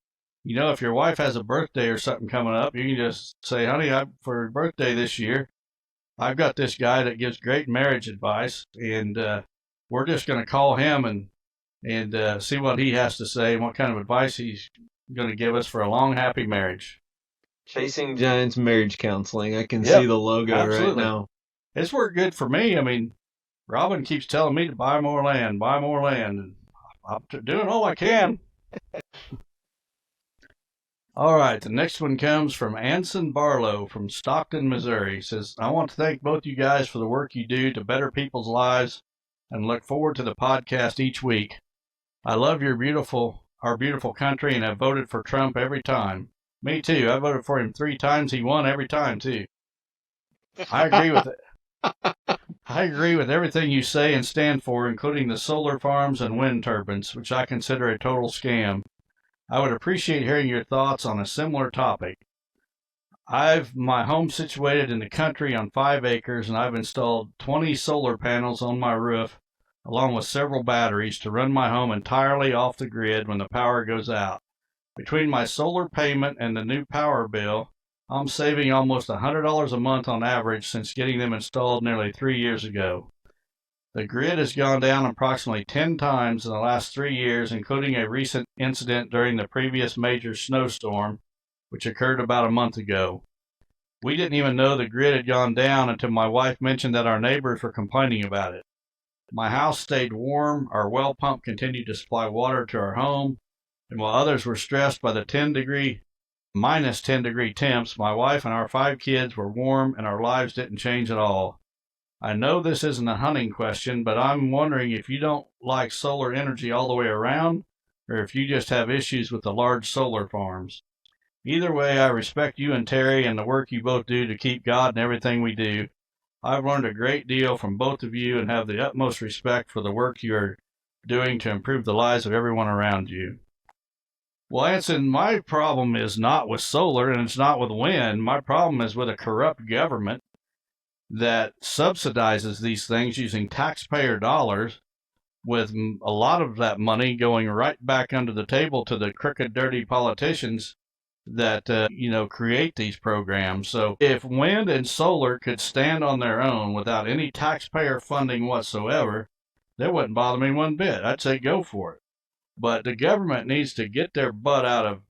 if your wife has a birthday or something coming up, you can just say, honey, for her birthday this year, I've got this guy that gives great marriage advice, and we're just going to call him and see what he has to say and what kind of advice he's going to give us for a long, happy marriage. Chasing Giants Marriage Counseling. I can see the logo right now. It's worked good for me. I mean, Robin keeps telling me to buy more land. And I'm doing all I can. All right, the next one comes from Anson Barlow from Stockton, Missouri. He says, I want to thank both you guys for the work you do to better people's lives and look forward to the podcast each week. I love our beautiful country and have voted for Trump every time. Me too. I voted for him 3 times. He won every time too. I agree with it. I agree with everything you say and stand for, including the solar farms and wind turbines, which I consider a total scam. I would appreciate hearing your thoughts on a similar topic. I've my home situated in the country on 5 acres, and I've installed 20 solar panels on my roof, along with several batteries to run my home entirely off the grid when the power goes out. Between my solar payment and the new power bill, I'm saving almost $100 a month on average since getting them installed nearly 3 years ago. The grid has gone down approximately 10 times in the last 3 years, including a recent incident during the previous major snowstorm, which occurred about a month ago. We didn't even know the grid had gone down until my wife mentioned that our neighbors were complaining about it. My house stayed warm, our well pump continued to supply water to our home, and while others were stressed by the minus 10 degree temps, my wife and our 5 kids were warm and our lives didn't change at all. I know this isn't a hunting question, but I'm wondering if you don't like solar energy all the way around, or if you just have issues with the large solar farms. Either way, I respect you and Terry and the work you both do to keep God in everything we do. I've learned a great deal from both of you and have the utmost respect for the work you are doing to improve the lives of everyone around you. Well, Anson, my problem is not with solar and it's not with wind. My problem is with a corrupt government that subsidizes these things using taxpayer dollars, with a lot of that money going right back under the table to the crooked, dirty politicians that, create these programs. So if wind and solar could stand on their own without any taxpayer funding whatsoever, that wouldn't bother me one bit. I'd say go for it. But the government needs to get their butt out of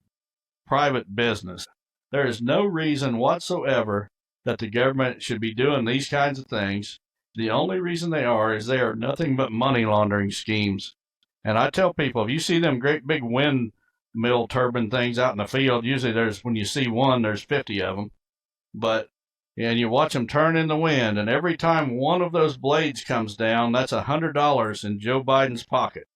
private business. There is no reason whatsoever that the government should be doing these kinds of things. The only reason they are nothing but money laundering schemes. And I tell people, if you see them great big windmill turbine things out in the field, usually when you see one, there's 50 of them. And you watch them turn in the wind, and every time one of those blades comes down, that's $100 in Joe Biden's pocket.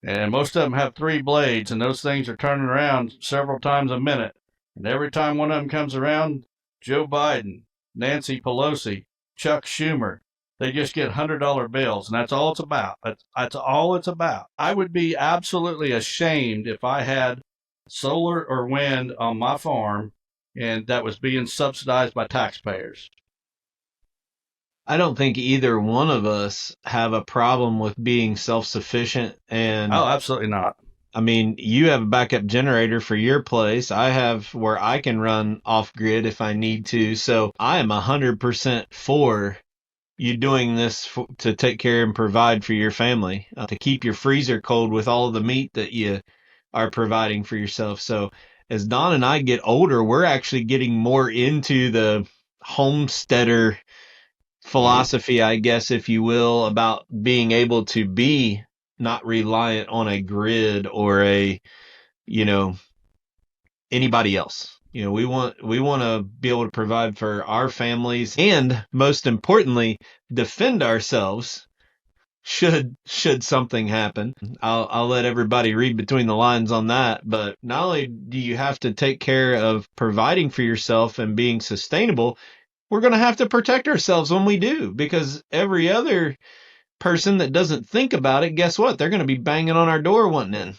And most of them have 3 blades, and those things are turning around several times a minute. And every time one of them comes around, Joe Biden, Nancy Pelosi, Chuck Schumer, they just get $100 bills, and that's all it's about. That's all it's about. I would be absolutely ashamed if I had solar or wind on my farm and that was being subsidized by taxpayers. I don't think either one of us have a problem with being self-sufficient. And Oh, absolutely not. I mean, you have a backup generator for your place. I have where I can run off grid if I need to. So I am 100% for you doing this to take care and provide for your family, to keep your freezer cold with all of the meat that you are providing for yourself. So as Don and I get older, we're actually getting more into the homesteader philosophy, I guess, if you will, about being able to be not reliant on a grid or a, you know, anybody else. We want to be able to provide for our families and most importantly, defend ourselves should something happen. I'll let everybody read between the lines on that, but not only do you have to take care of providing for yourself and being sustainable, we're going to have to protect ourselves when we do, because every other person that doesn't think about it, guess what? They're going to be banging on our door wanting in.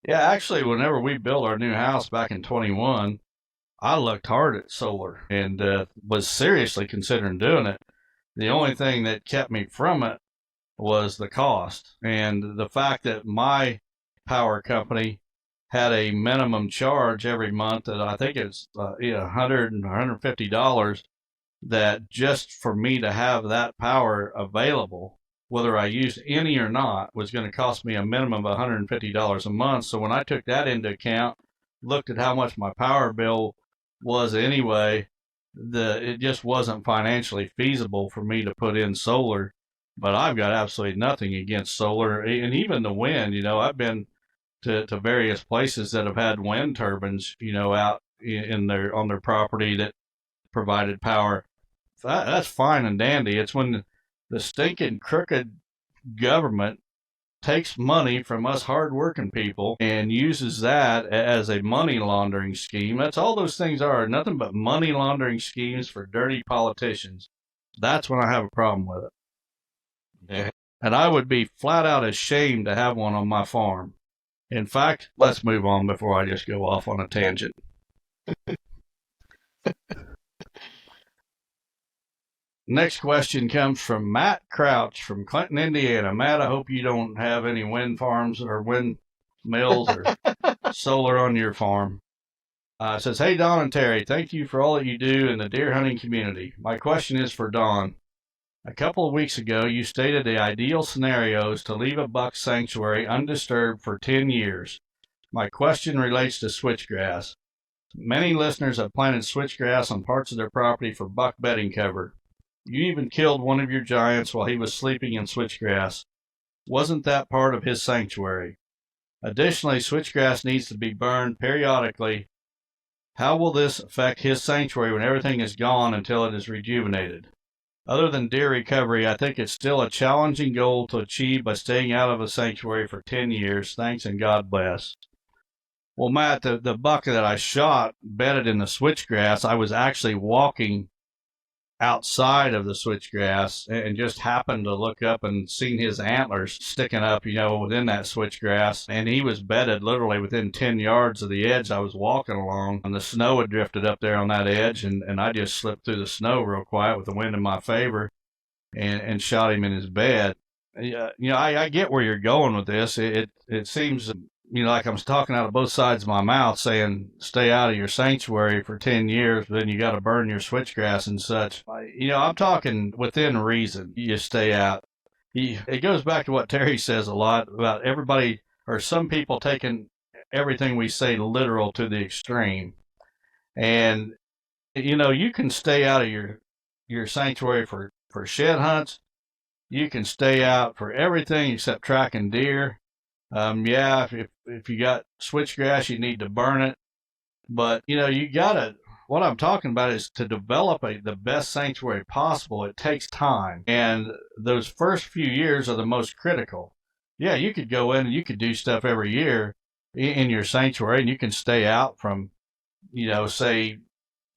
Yeah, actually, whenever we built our new house back in 21, I looked hard at solar and was seriously considering doing it. The only thing that kept me from it was the cost and the fact that my power company had a minimum charge every month that I think it's $100 and $150, that just for me to have that power available, whether I used any or not, was going to cost me a minimum of $150 a month. So when I took that into account, looked at how much my power bill was anyway, it just wasn't financially feasible for me to put in solar. But I've got absolutely nothing against solar, and even the wind. I've been to various places that have had wind turbines, out on their property that provided power. That's fine and dandy. It's when the stinking crooked government takes money from us hardworking people and uses that as a money laundering scheme. That's all those things are, nothing but money laundering schemes for dirty politicians. That's when I have a problem with it. Yeah. And I would be flat out ashamed to have one on my farm. In fact, let's move on before I just go off on a tangent. Next question comes from Matt Crouch from Clinton, Indiana. Matt, I hope you don't have any wind farms or windmills or solar on your farm. It says, hey, Don and Terry, thank you for all that you do in the deer hunting community. My question is for Don. A couple of weeks ago, you stated the ideal scenario is to leave a buck sanctuary undisturbed for 10 years. My question relates to switchgrass. Many listeners have planted switchgrass on parts of their property for buck bedding cover. You even killed one of your giants while he was sleeping in switchgrass. Wasn't that part of his sanctuary? Additionally, switchgrass needs to be burned periodically. How will this affect his sanctuary when everything is gone until it is rejuvenated? Other than deer recovery, I think it's still a challenging goal to achieve by staying out of a sanctuary for 10 years. Thanks and God bless. Well, Matt, the buck that I shot bedded in the switchgrass, I was actually walking outside of the switchgrass and just happened to look up and seen his antlers sticking up, within that switchgrass. And he was bedded literally within 10 yards of the edge I was walking along. And the snow had drifted up there on that edge. And I just slipped through the snow real quiet with the wind in my favor and shot him in his bed. I get where you're going with this. It seems like I'm talking out of both sides of my mouth saying stay out of your sanctuary for 10 years, but then you got to burn your switchgrass and such. I'm talking within reason. You stay out. It goes back to what Terry says a lot about everybody or some people taking everything we say literal to the extreme. And, you can stay out of your sanctuary for shed hunts. You can stay out for everything except tracking deer. If you got switchgrass, you need to burn it. But, what I'm talking about is to develop the best sanctuary possible. It takes time. And those first few years are the most critical. Yeah, you could go in and you could do stuff every year in your sanctuary and you can stay out from, say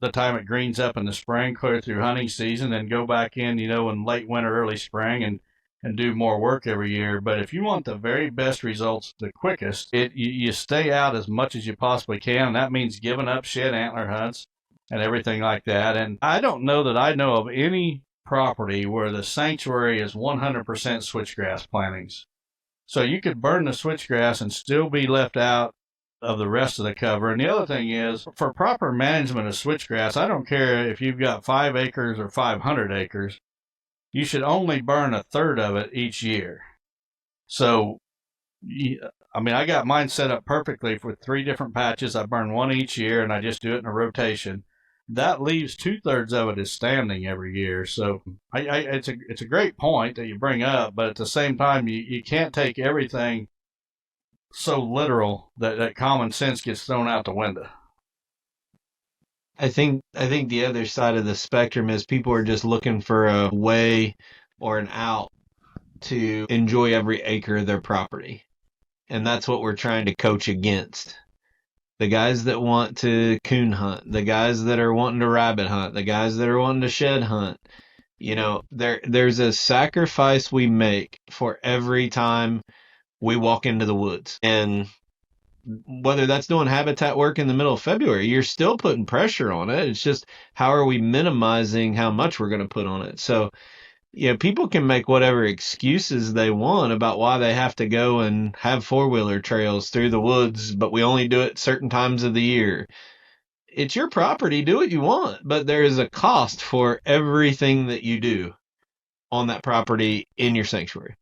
the time it greens up in the spring, clear through hunting season, then go back in, in late winter, early spring and do more work every year. But if you want the very best results the quickest, you stay out as much as you possibly can. And that means giving up shed antler hunts and everything like that. And I don't know that I know of any property where the sanctuary is 100% switchgrass plantings. So you could burn the switchgrass and still be left out of the rest of the cover. And the other thing is, for proper management of switchgrass, I don't care if you've got 5 acres or 500 acres, you should only burn a third of it each year. So, I mean, I got mine set up perfectly for 3 different patches. I burn one each year, and I just do it in a rotation. That leaves 2/3 of it is standing every year. So it's a great point that you bring up, but at the same time, you can't take everything so literal that common sense gets thrown out the window. I think the other side of the spectrum is people are just looking for a way or an out to enjoy every acre of their property. And that's what we're trying to coach against. The guys that want to coon hunt, the guys that are wanting to rabbit hunt, the guys that are wanting to shed hunt. You know, there's a sacrifice we make for every time we walk into the woods. And whether that's doing habitat work in the middle of February, you're still putting pressure on it. It's just, how are we minimizing how much we're going to put on it? So, you know, people can make whatever excuses they want about why they have to go and have 4-wheeler trails through the woods, but we only do it certain times of the year. It's your property. Do what you want, but there is a cost for everything that you do on that property in your sanctuary.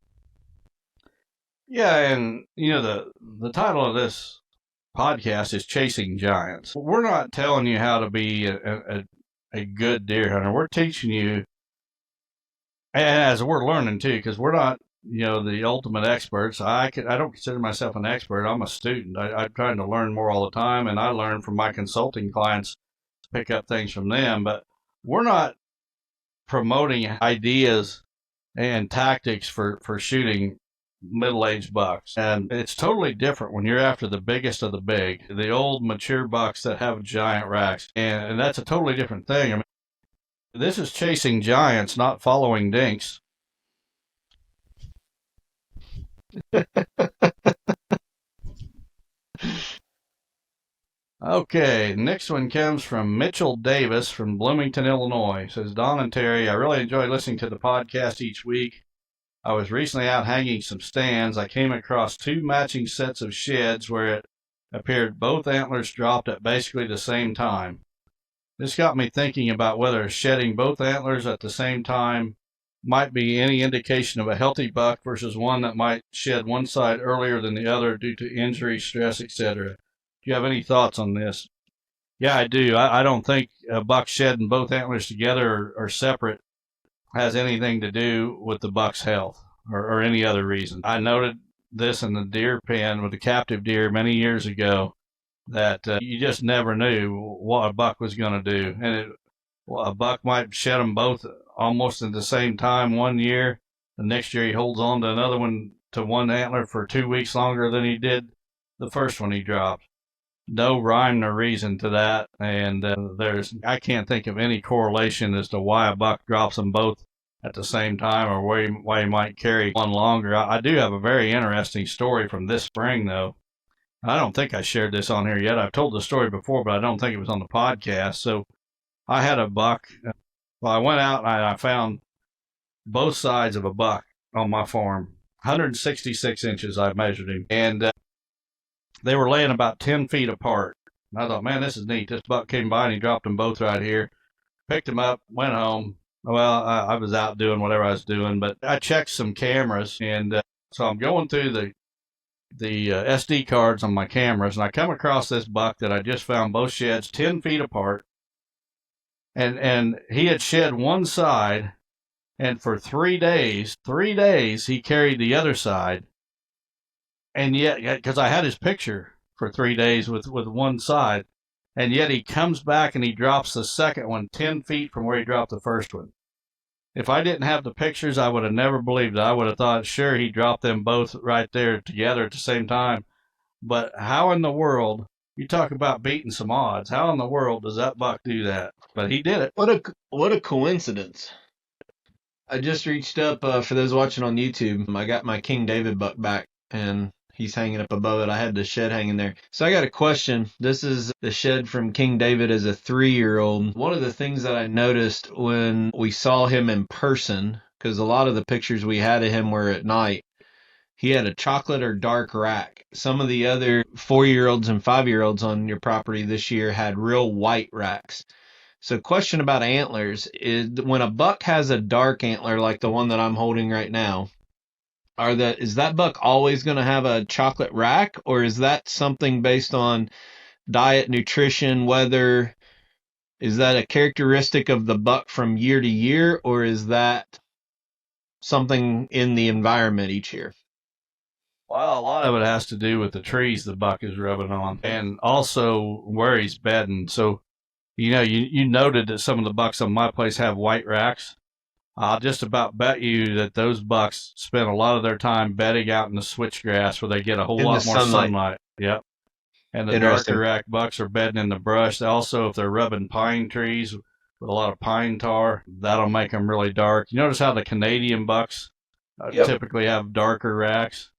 Yeah, and you know, the title of this podcast is Chasing Giants. We're not telling you how to be a good deer hunter. We're teaching you, and as we're learning too, because we're not, you know, the ultimate experts. I don't consider myself an expert. I'm a student. I'm trying to learn more all the time, and I learn from my consulting clients, pick up things from them. But we're not promoting ideas and tactics for shooting middle-aged bucks. And it's totally different when you're after the biggest of the big, the old mature bucks that have giant racks. And that's a totally different thing. I mean, this is chasing giants, not following dinks. Okay, next one comes from Mitchell Davis from Bloomington, Illinois. Says, Don and Terry, I really enjoy listening to the podcast each week. I was recently out hanging some stands. I came across 2 matching sets of sheds where it appeared both antlers dropped at basically the same time. This got me thinking about whether shedding both antlers at the same time might be any indication of a healthy buck versus one that might shed one side earlier than the other due to injury, stress, etc. Do you have any thoughts on this? Yeah, I do. I don't think a buck shedding both antlers together or separate has anything to do with the buck's health or any other reason. I noted this in the deer pen with the captive deer many years ago, that you just never knew what a buck was going to do. And a buck might shed them both almost at the same time one year. The next year he holds on to another one, to one antler for 2 weeks longer than he did the first one he dropped. No rhyme nor reason to that, and I can't think of any correlation as to why a buck drops them both at the same time, or why he might carry one longer. I do have a very interesting story from this spring, though. I don't think I shared this on here yet. I've told the story before, but I don't think it was on the podcast. So I had a buck. Well, I went out and I found both sides of a buck on my farm, 166 inches I measured him, and they were laying about 10 feet apart. And I thought, man, this is neat. This buck came by and he dropped them both right here. Picked them up, went home. Well, I was out doing whatever I was doing, but I checked some cameras, and so I'm going through the SD cards on my cameras, and I come across this buck that I just found both sheds 10 feet apart, and he had shed one side, and for 3 days, he carried the other side. And yet, because I had his picture for 3 days with one side, and yet he comes back and he drops the second one 10 feet from where he dropped the first one. If I didn't have the pictures, I would have never believed it. I would have thought, sure, he dropped them both right there together at the same time. But how in the world, you talk about beating some odds, how in the world does that buck do that? But he did it. What a coincidence. I just reached up for those watching on YouTube. I got my King David buck back, and he's hanging up above it. I had the shed hanging there. So I got a question. This is the shed from King David as a 3-year-old. One of the things that I noticed when we saw him in person, because a lot of the pictures we had of him were at night, he had a chocolate or dark rack. Some of the other 4-year-olds and 5-year-olds on your property this year had real white racks. So question about antlers is when a buck has a dark antler like the one that I'm holding right now, is that buck always going to have a chocolate rack, or is that something based on diet, nutrition, weather? Is that a characteristic of the buck from year to year, or is that something in the environment each year? Well, a lot of it has to do with the trees the buck is rubbing on and also where he's bedding. So, you noted that some of the bucks on my place have white racks. I'll just about bet you that those bucks spend a lot of their time bedding out in the switchgrass where they get a whole lot more sunlight. Yep. And the darker rack bucks are bedding in the brush. Also, if they're rubbing pine trees with a lot of pine tar, that'll make them really dark. You notice how the Canadian bucks typically have darker racks?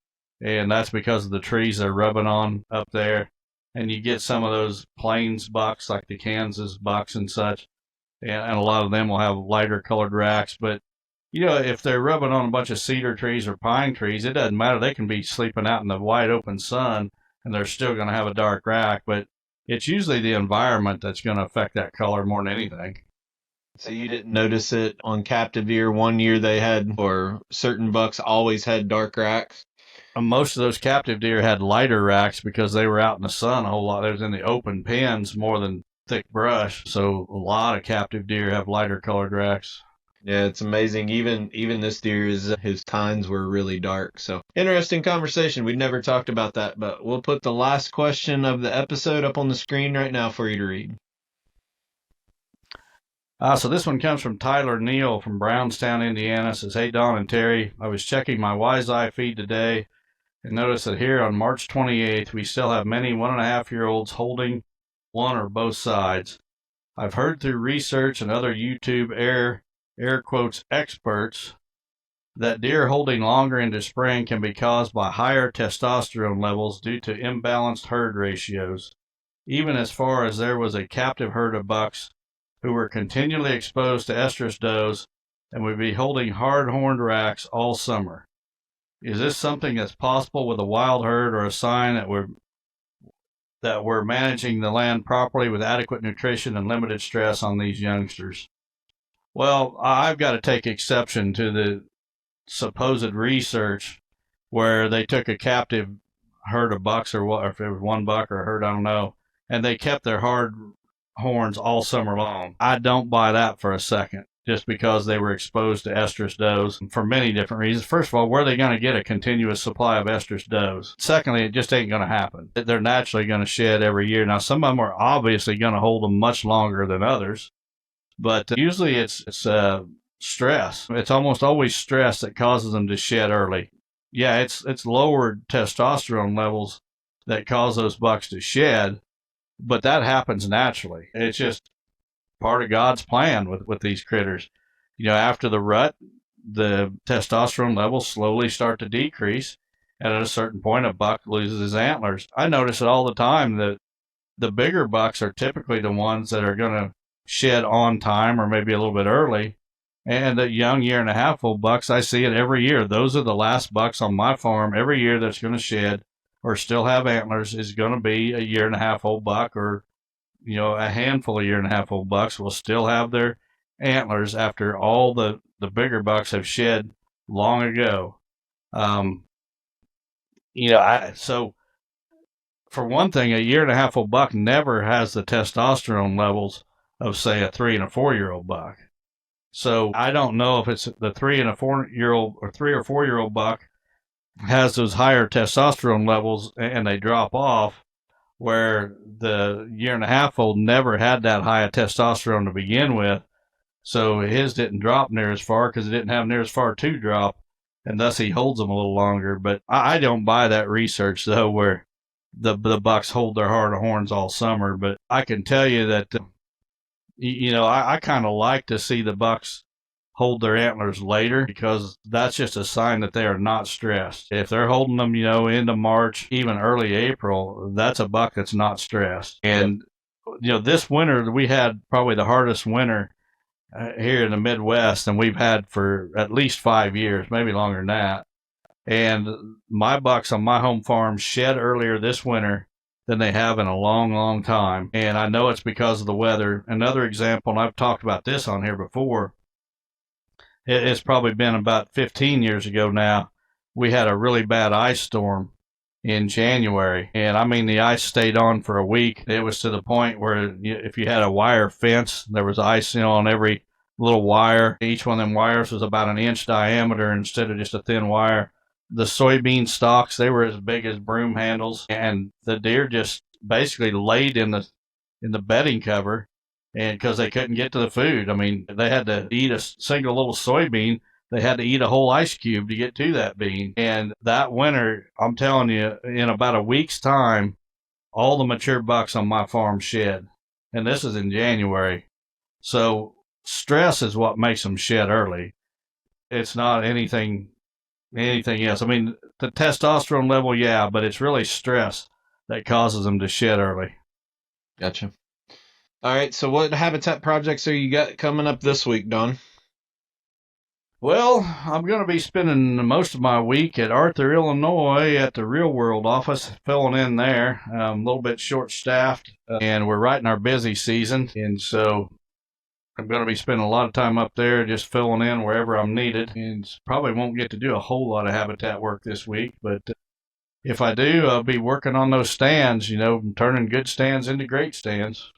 And that's because of the trees they're rubbing on up there. And you get some of those plains bucks like the Kansas bucks and such. And a lot of them will have lighter colored racks. But, if they're rubbing on a bunch of cedar trees or pine trees, it doesn't matter. They can be sleeping out in the wide open sun and they're still going to have a dark rack. But it's usually the environment that's going to affect that color more than anything. So you didn't notice it on captive deer one year they had, or certain bucks always had dark racks? Most of those captive deer had lighter racks because they were out in the sun a whole lot. They was in the open pens more than thick brush. So a lot of captive deer have lighter colored racks. Yeah, it's amazing. Even this deer, his tines were really dark. So interesting conversation. We'd never talked about that, but we'll put the last question of the episode up on the screen right now for you to read. So this one comes from Tyler Neal from Brownstown, Indiana. It says, "Hey, Don and Terry, I was checking my Wise Eye feed today and noticed that here on March 28th, we still have many 1.5-year-olds holding one or both sides. I've heard through research and other YouTube air quotes experts that deer holding longer into spring can be caused by higher testosterone levels due to imbalanced herd ratios. Even as far as there was a captive herd of bucks who were continually exposed to estrus does and would be holding hard-horned racks all summer. Is this something that's possible with a wild herd or a sign that we're managing the land properly with adequate nutrition and limited stress on these youngsters?" Well, I've got to take exception to the supposed research where they took a captive herd of bucks or if it was one buck or a herd, I don't know, and they kept their hard horns all summer long. I don't buy that for a second, just because they were exposed to estrus does for many different reasons. First of all, where are they going to get a continuous supply of estrus does? Secondly, it just ain't going to happen. They're naturally going to shed every year. Now, some of them are obviously going to hold them much longer than others, but usually it's stress. It's almost always stress that causes them to shed early. Yeah, it's lowered testosterone levels that cause those bucks to shed, but that happens naturally. It's just part of God's plan with these critters. After the rut, the testosterone levels slowly start to decrease, and at a certain point, a buck loses his antlers. I notice it all the time that the bigger bucks are typically the ones that are going to shed on time or maybe a little bit early, and the young 1.5-year-old bucks, I see it every year. Those are the last bucks on my farm every year that's going to shed or still have antlers is going to be a 1.5-year-old buck, or a handful of 1.5-year-old bucks will still have their antlers after all the bigger bucks have shed long ago. So for one thing, a 1.5-year-old buck never has the testosterone levels of, say, a 3 and a 4-year-old buck. So I don't know if it's the 3 and a 4-year-old or 3 or 4-year-old buck has those higher testosterone levels and they drop off, where the 1.5-year-old never had that high of testosterone to begin with. So his didn't drop near as far because it didn't have near as far to drop, and thus he holds them a little longer. But I don't buy that research, though, where the bucks hold their hard horns all summer. But I can tell you that, I kind of like to see the bucks hold their antlers later, because that's just a sign that they are not stressed. If they're holding them, into March, even early April, that's a buck that's not stressed. And, this winter we had probably the hardest winter here in the Midwest than we've had for at least 5 years, maybe longer than that. And my bucks on my home farm shed earlier this winter than they have in a long, long time. And I know it's because of the weather. Another example, and I've talked about this on here before, it's probably been about 15 years ago now. We had a really bad ice storm in January. And I mean, the ice stayed on for a week. It was to the point where if you had a wire fence, there was ice, on every little wire. Each one of them wires was about an inch diameter instead of just a thin wire. The soybean stalks, they were as big as broom handles, and the deer just basically laid in the bedding cover, and because they couldn't get to the food. I mean, they had to eat a single little soybean. They had to eat a whole ice cube to get to that bean. And that winter, I'm telling you, in about a week's time, all the mature bucks on my farm shed. And this is in January. So stress is what makes them shed early. It's not anything else. I mean, the testosterone level, yeah, but it's really stress that causes them to shed early. Gotcha. All right, so what habitat projects are you got coming up this week, Don? Well, I'm going to be spending most of my week at Arthur, Illinois at the Real World office, filling in there. A little bit short-staffed, and we're right in our busy season, and so I'm going to be spending a lot of time up there just filling in wherever I'm needed, and probably won't get to do a whole lot of habitat work this week, but if I do, I'll be working on those stands, turning good stands into great stands.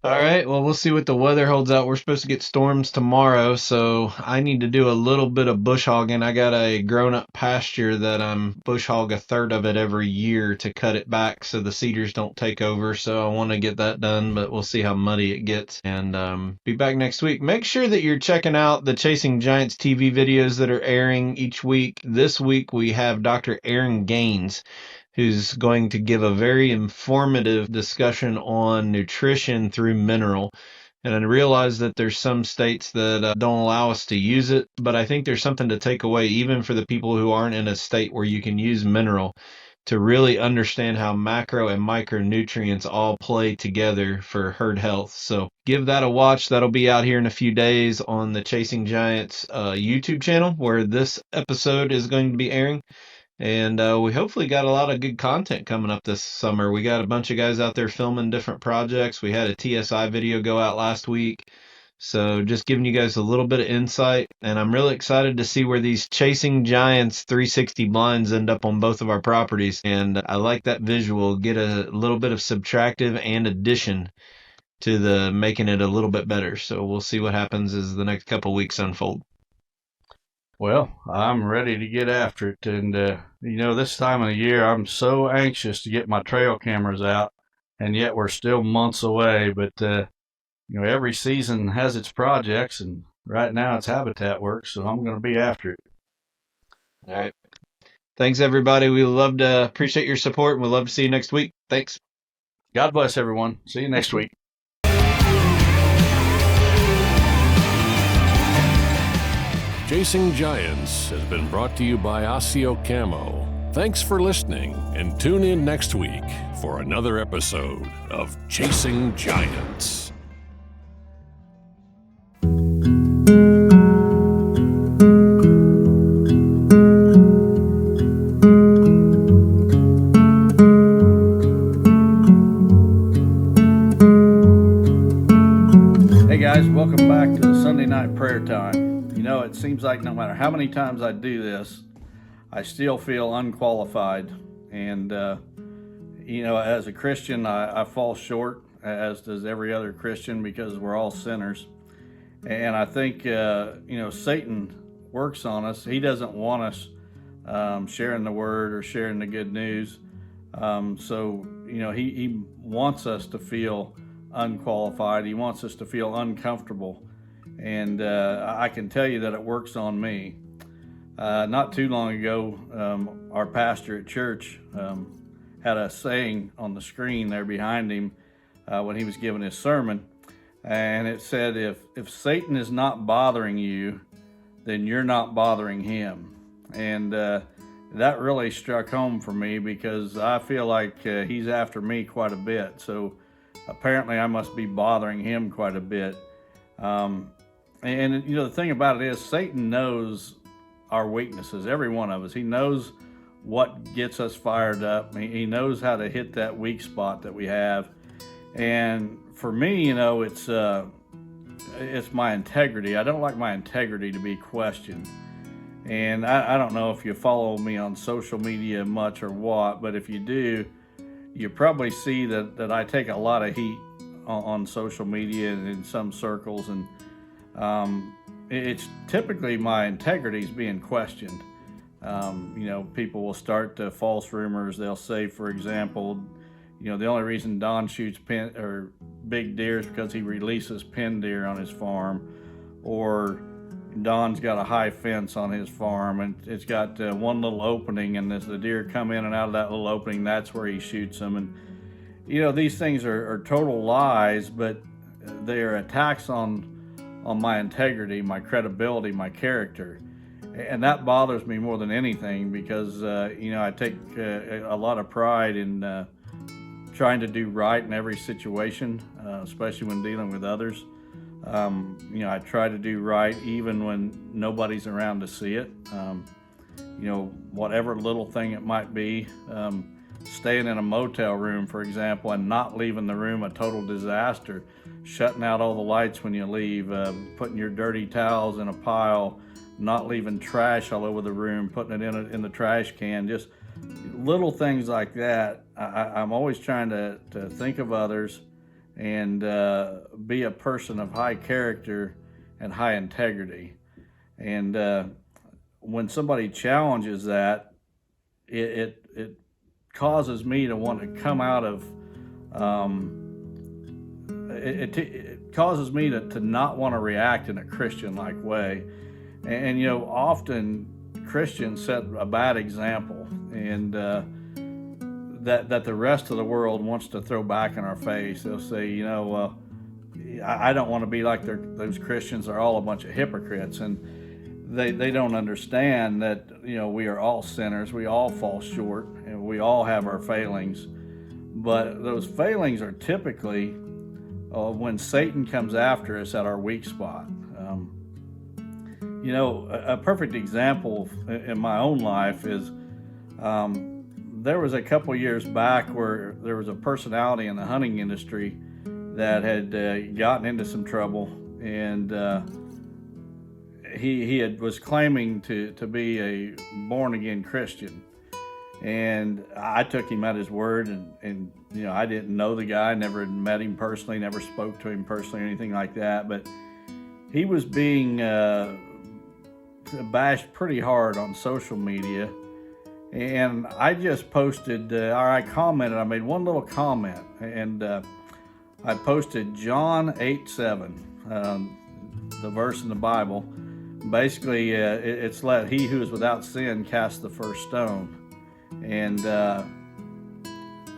All right, well, we'll see what the weather holds out. We're supposed to get storms tomorrow, so I need to do a little bit of bush hogging. I got a grown-up pasture that I'm bush hog a third of it every year to cut it back so the cedars don't take over, so I want to get that done, but we'll see how muddy it gets, and be back next week. Make sure that you're checking out the Chasing Giants TV videos that are airing each week. This week we have Dr. Aaron Gaines, who's going to give a very informative discussion on nutrition through mineral. And I realize that there's some states that don't allow us to use it, but I think there's something to take away even for the people who aren't in a state where you can use mineral to really understand how macro and micronutrients all play together for herd health. So give that a watch. That'll be out here in a few days on the Chasing Giants YouTube channel where this episode is going to be airing. And we hopefully got a lot of good content coming up this summer. We got a bunch of guys out there filming different projects. We had a TSI video go out last week. So just giving you guys a little bit of insight. And I'm really excited to see where these Chasing Giants 360 blinds end up on both of our properties. And I like that visual. Get a little bit of subtractive and addition to the making it a little bit better. So we'll see what happens as the next couple weeks unfold. Well, I'm ready to get after it. And, this time of the year, I'm so anxious to get my trail cameras out, and yet we're still months away. But, every season has its projects, and right now it's habitat work, so I'm going to be after it. All right. Thanks, everybody. We love to appreciate your support, and we'd love to see you next week. Thanks. God bless everyone. See you next week. Chasing Giants has been brought to you by Osseo Camo. Thanks for listening, and tune in next week for another episode of Chasing Giants. Hey guys, welcome back to the Sunday night prayer time. It seems like no matter how many times I do this, I still feel unqualified. And, as a Christian, I fall short, as does every other Christian, because we're all sinners. And I think, Satan works on us. He doesn't want us sharing the word or sharing the good news. He wants us to feel unqualified. He wants us to feel uncomfortable. And I can tell you that it works on me. Not too long ago, our pastor at church had a saying on the screen there behind him when he was giving his sermon. and it said, if Satan is not bothering you, then you're not bothering him. And that really struck home for me, because I feel like he's after me quite a bit. So apparently I must be bothering him quite a bit. And the thing about it is, Satan knows our weaknesses, every one of us. He knows what gets us fired up. He knows how to hit that weak spot that we have. And for me, it's my integrity. I don't like my integrity to be questioned. And I don't know if you follow me on social media much or what, but if you do, you probably see that I take a lot of heat on social media and in some circles. And it's typically my integrity is being questioned. People will start false rumors. They'll say, for example, the only reason Don shoots big deer is because he releases pin deer on his farm, or Don's got a high fence on his farm and it's got one little opening, and as the deer come in and out of that little opening, that's where he shoots them. And these things are total lies, but they are attacks on my integrity, my credibility, my character. And that bothers me more than anything, because I take a lot of pride in trying to do right in every situation, especially when dealing with others. I try to do right even when nobody's around to see it. Whatever little thing it might be. Staying in a motel room, for example, and not leaving the room a total disaster. Shutting out all the lights when you leave, putting your dirty towels in a pile, not leaving trash all over the room, putting it in the trash can. Just little things like that. I'm always trying to think of others and be a person of high character and high integrity. And when somebody challenges that, it causes me to want to come out of it causes me to not want to react in a Christian-like way. And often Christians set a bad example, and that the rest of the world wants to throw back in our face. They'll say, I don't want to be like those Christians are all a bunch of hypocrites. And they don't understand that, we are all sinners. We all fall short, and we all have our failings. But those failings are typically when Satan comes after us at our weak spot. A perfect example in my own life is there was a couple years back where there was a personality in the hunting industry that had gotten into some trouble, and he was claiming to be a born-again Christian. And I took him at his word, and I didn't know the guy, never had met him personally, never spoke to him personally or anything like that, but he was being bashed pretty hard on social media. And I just posted, or I commented, I made one little comment, and I posted John 8:7, the verse in the Bible. Basically, it's let he who is without sin cast the first stone. And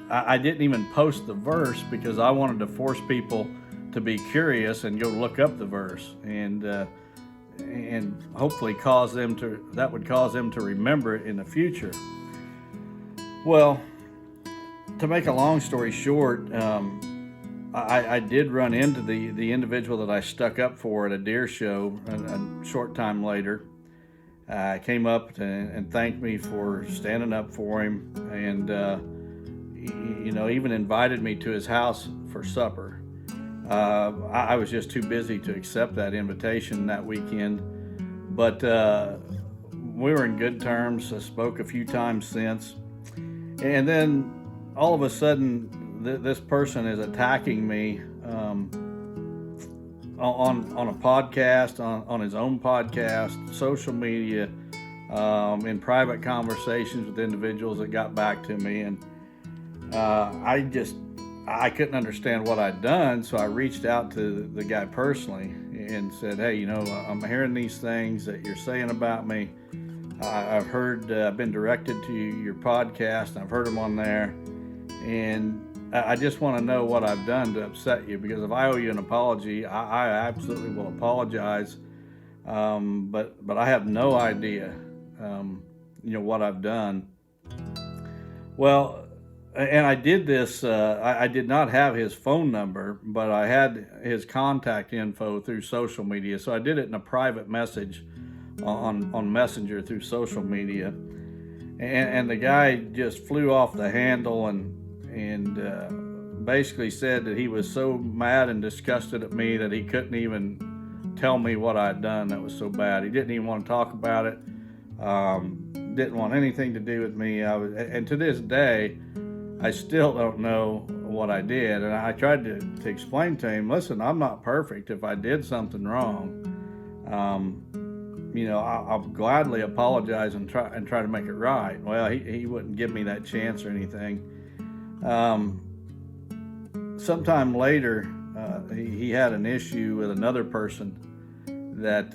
I didn't even post the verse because I wanted to force people to be curious and go look up the verse, and hopefully that would cause them to remember it in the future. Well, to make a long story short, I did run into the individual that I stuck up for at a deer show a short time later. Came up and thanked me for standing up for him, and even invited me to his house for supper. I was just too busy to accept that invitation that weekend, but we were in good terms. I spoke a few times since, and then all of a sudden this person is attacking me on a podcast, on his own podcast, social media, in private conversations with individuals that got back to me, and I couldn't understand what I'd done, so I reached out to the guy personally and said, hey, I'm hearing these things that you're saying about me. I've heard, I've been directed to your podcast, and I've heard them on there, and I just want to know what I've done to upset you, because if I owe you an apology, I absolutely will apologize. But I have no idea, what I've done. Well, and I did this, I did not have his phone number, but I had his contact info through social media. So I did it in a private message on Messenger through social media. And the guy just flew off the handle and basically said that he was so mad and disgusted at me that he couldn't even tell me what I'd done that was so bad. He didn't even want to talk about it. Didn't want anything to do with me. And to this day, I still don't know what I did. And I tried to explain to him, listen, I'm not perfect. If I did something wrong, I'll gladly apologize and try to make it right. Well, he wouldn't give me that chance or anything. Sometime later, he had an issue with another person that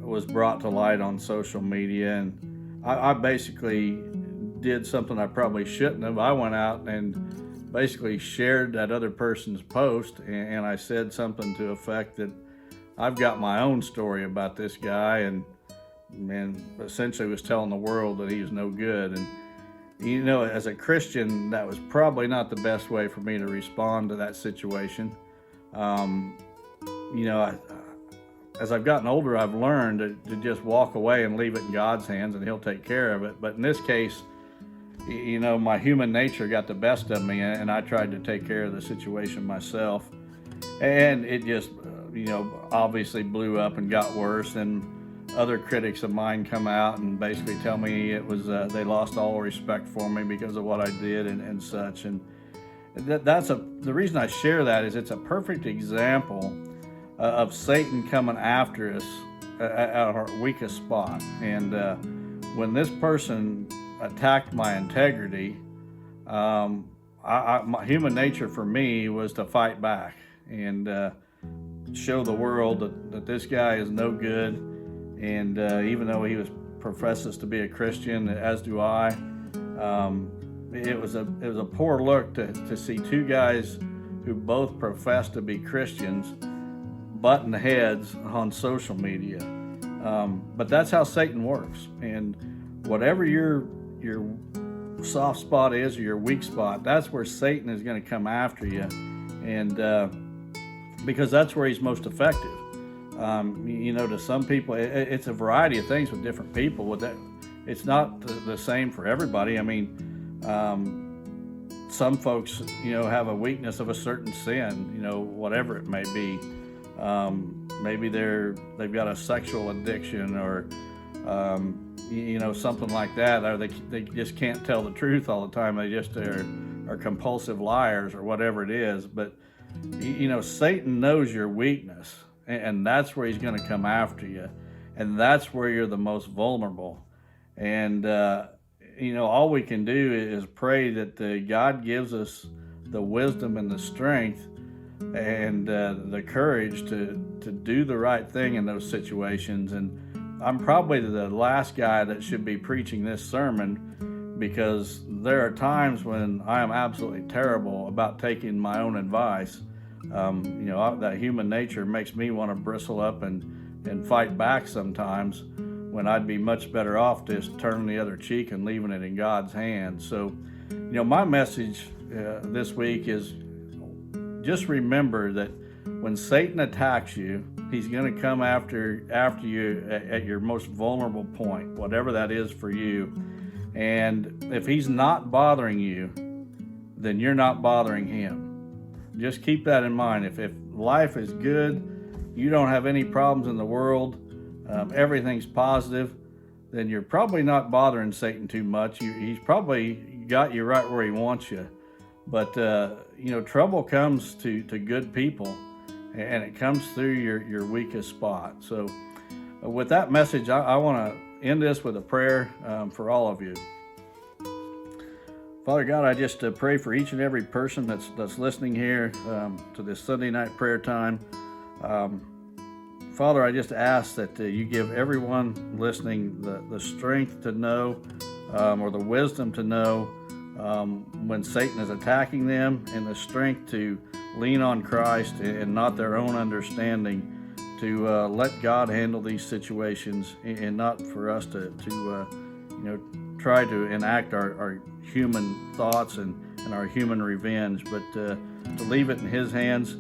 was brought to light on social media, and I basically did something I probably shouldn't have. I went out and basically shared that other person's post, and I said something to the effect that I've got my own story about this guy, and essentially was telling the world that he was no good. And as a Christian, that was probably not the best way for me to respond to that situation. As I've gotten older, I've learned to just walk away and leave it in God's hands, and He'll take care of it. But in this case, my human nature got the best of me, and I tried to take care of the situation myself. And it just, obviously blew up and got worse. And other critics of mine come out and basically tell me it was they lost all respect for me because of what I did and such. And the reason I share that is it's a perfect example of Satan coming after us at our weakest spot. And when this person attacked my integrity, my human nature for me was to fight back and show the world that this guy is no good. And even though he professes to be a Christian, as do I, it was a poor look to see two guys who both profess to be Christians button heads on social media. But that's how Satan works. And whatever your soft spot is, or your weak spot, that's where Satan is going to come after you. And because that's where he's most effective. To some people, it's a variety of things with different people. It's not the same for everybody. I mean, some folks, have a weakness of a certain sin, whatever it may be. Maybe they've got a sexual addiction, or something like that, or they just can't tell the truth all the time. They just are compulsive liars, or whatever it is. But Satan knows your weakness, and that's where he's going to come after you, and that's where you're the most vulnerable. And all we can do is pray that God gives us the wisdom and the strength and the courage to do the right thing in those situations. And I'm probably the last guy that should be preaching this sermon, because there are times when I am absolutely terrible about taking my own advice. That human nature makes me want to bristle up and fight back sometimes, when I'd be much better off just turning the other cheek and leaving it in God's hands. So, my message this week is just remember that when Satan attacks you, he's going to come after you at your most vulnerable point, whatever that is for you. And if he's not bothering you, then you're not bothering him. Just keep that in mind. If life is good, you don't have any problems in the world, everything's positive, then you're probably not bothering Satan too much. He's probably got you right where he wants you. But, trouble comes to good people, and it comes through your weakest spot. So with that message, I want to end this with a prayer for all of you. Father God, I just pray for each and every person that's listening here to this Sunday night prayer time. Father, I just ask that you give everyone listening the strength to know, or the wisdom to know when Satan is attacking them, and the strength to lean on Christ and not their own understanding, to let God handle these situations, and not for us to try to enact our human thoughts and our human revenge, but to leave it in His hands,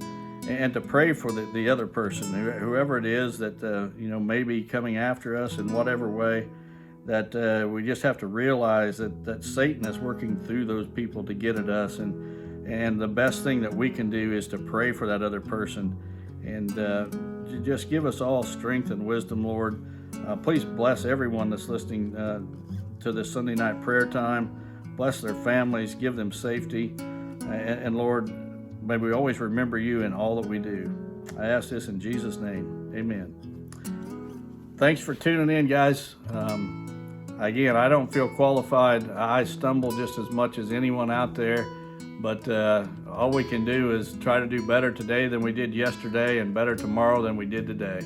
and to pray for the other person, whoever it is that may be coming after us in whatever way. That we just have to realize that Satan is working through those people to get at us, and the best thing that we can do is to pray for that other person, and just give us all strength and wisdom, Lord. Please bless everyone that's listening to this Sunday night prayer time. Bless their families, give them safety, and Lord, may we always remember You in all that we do. I ask this in Jesus' name, amen. Thanks for tuning in, guys. Again, I don't feel qualified. I stumble just as much as anyone out there, but all we can do is try to do better today than we did yesterday, and better tomorrow than we did today.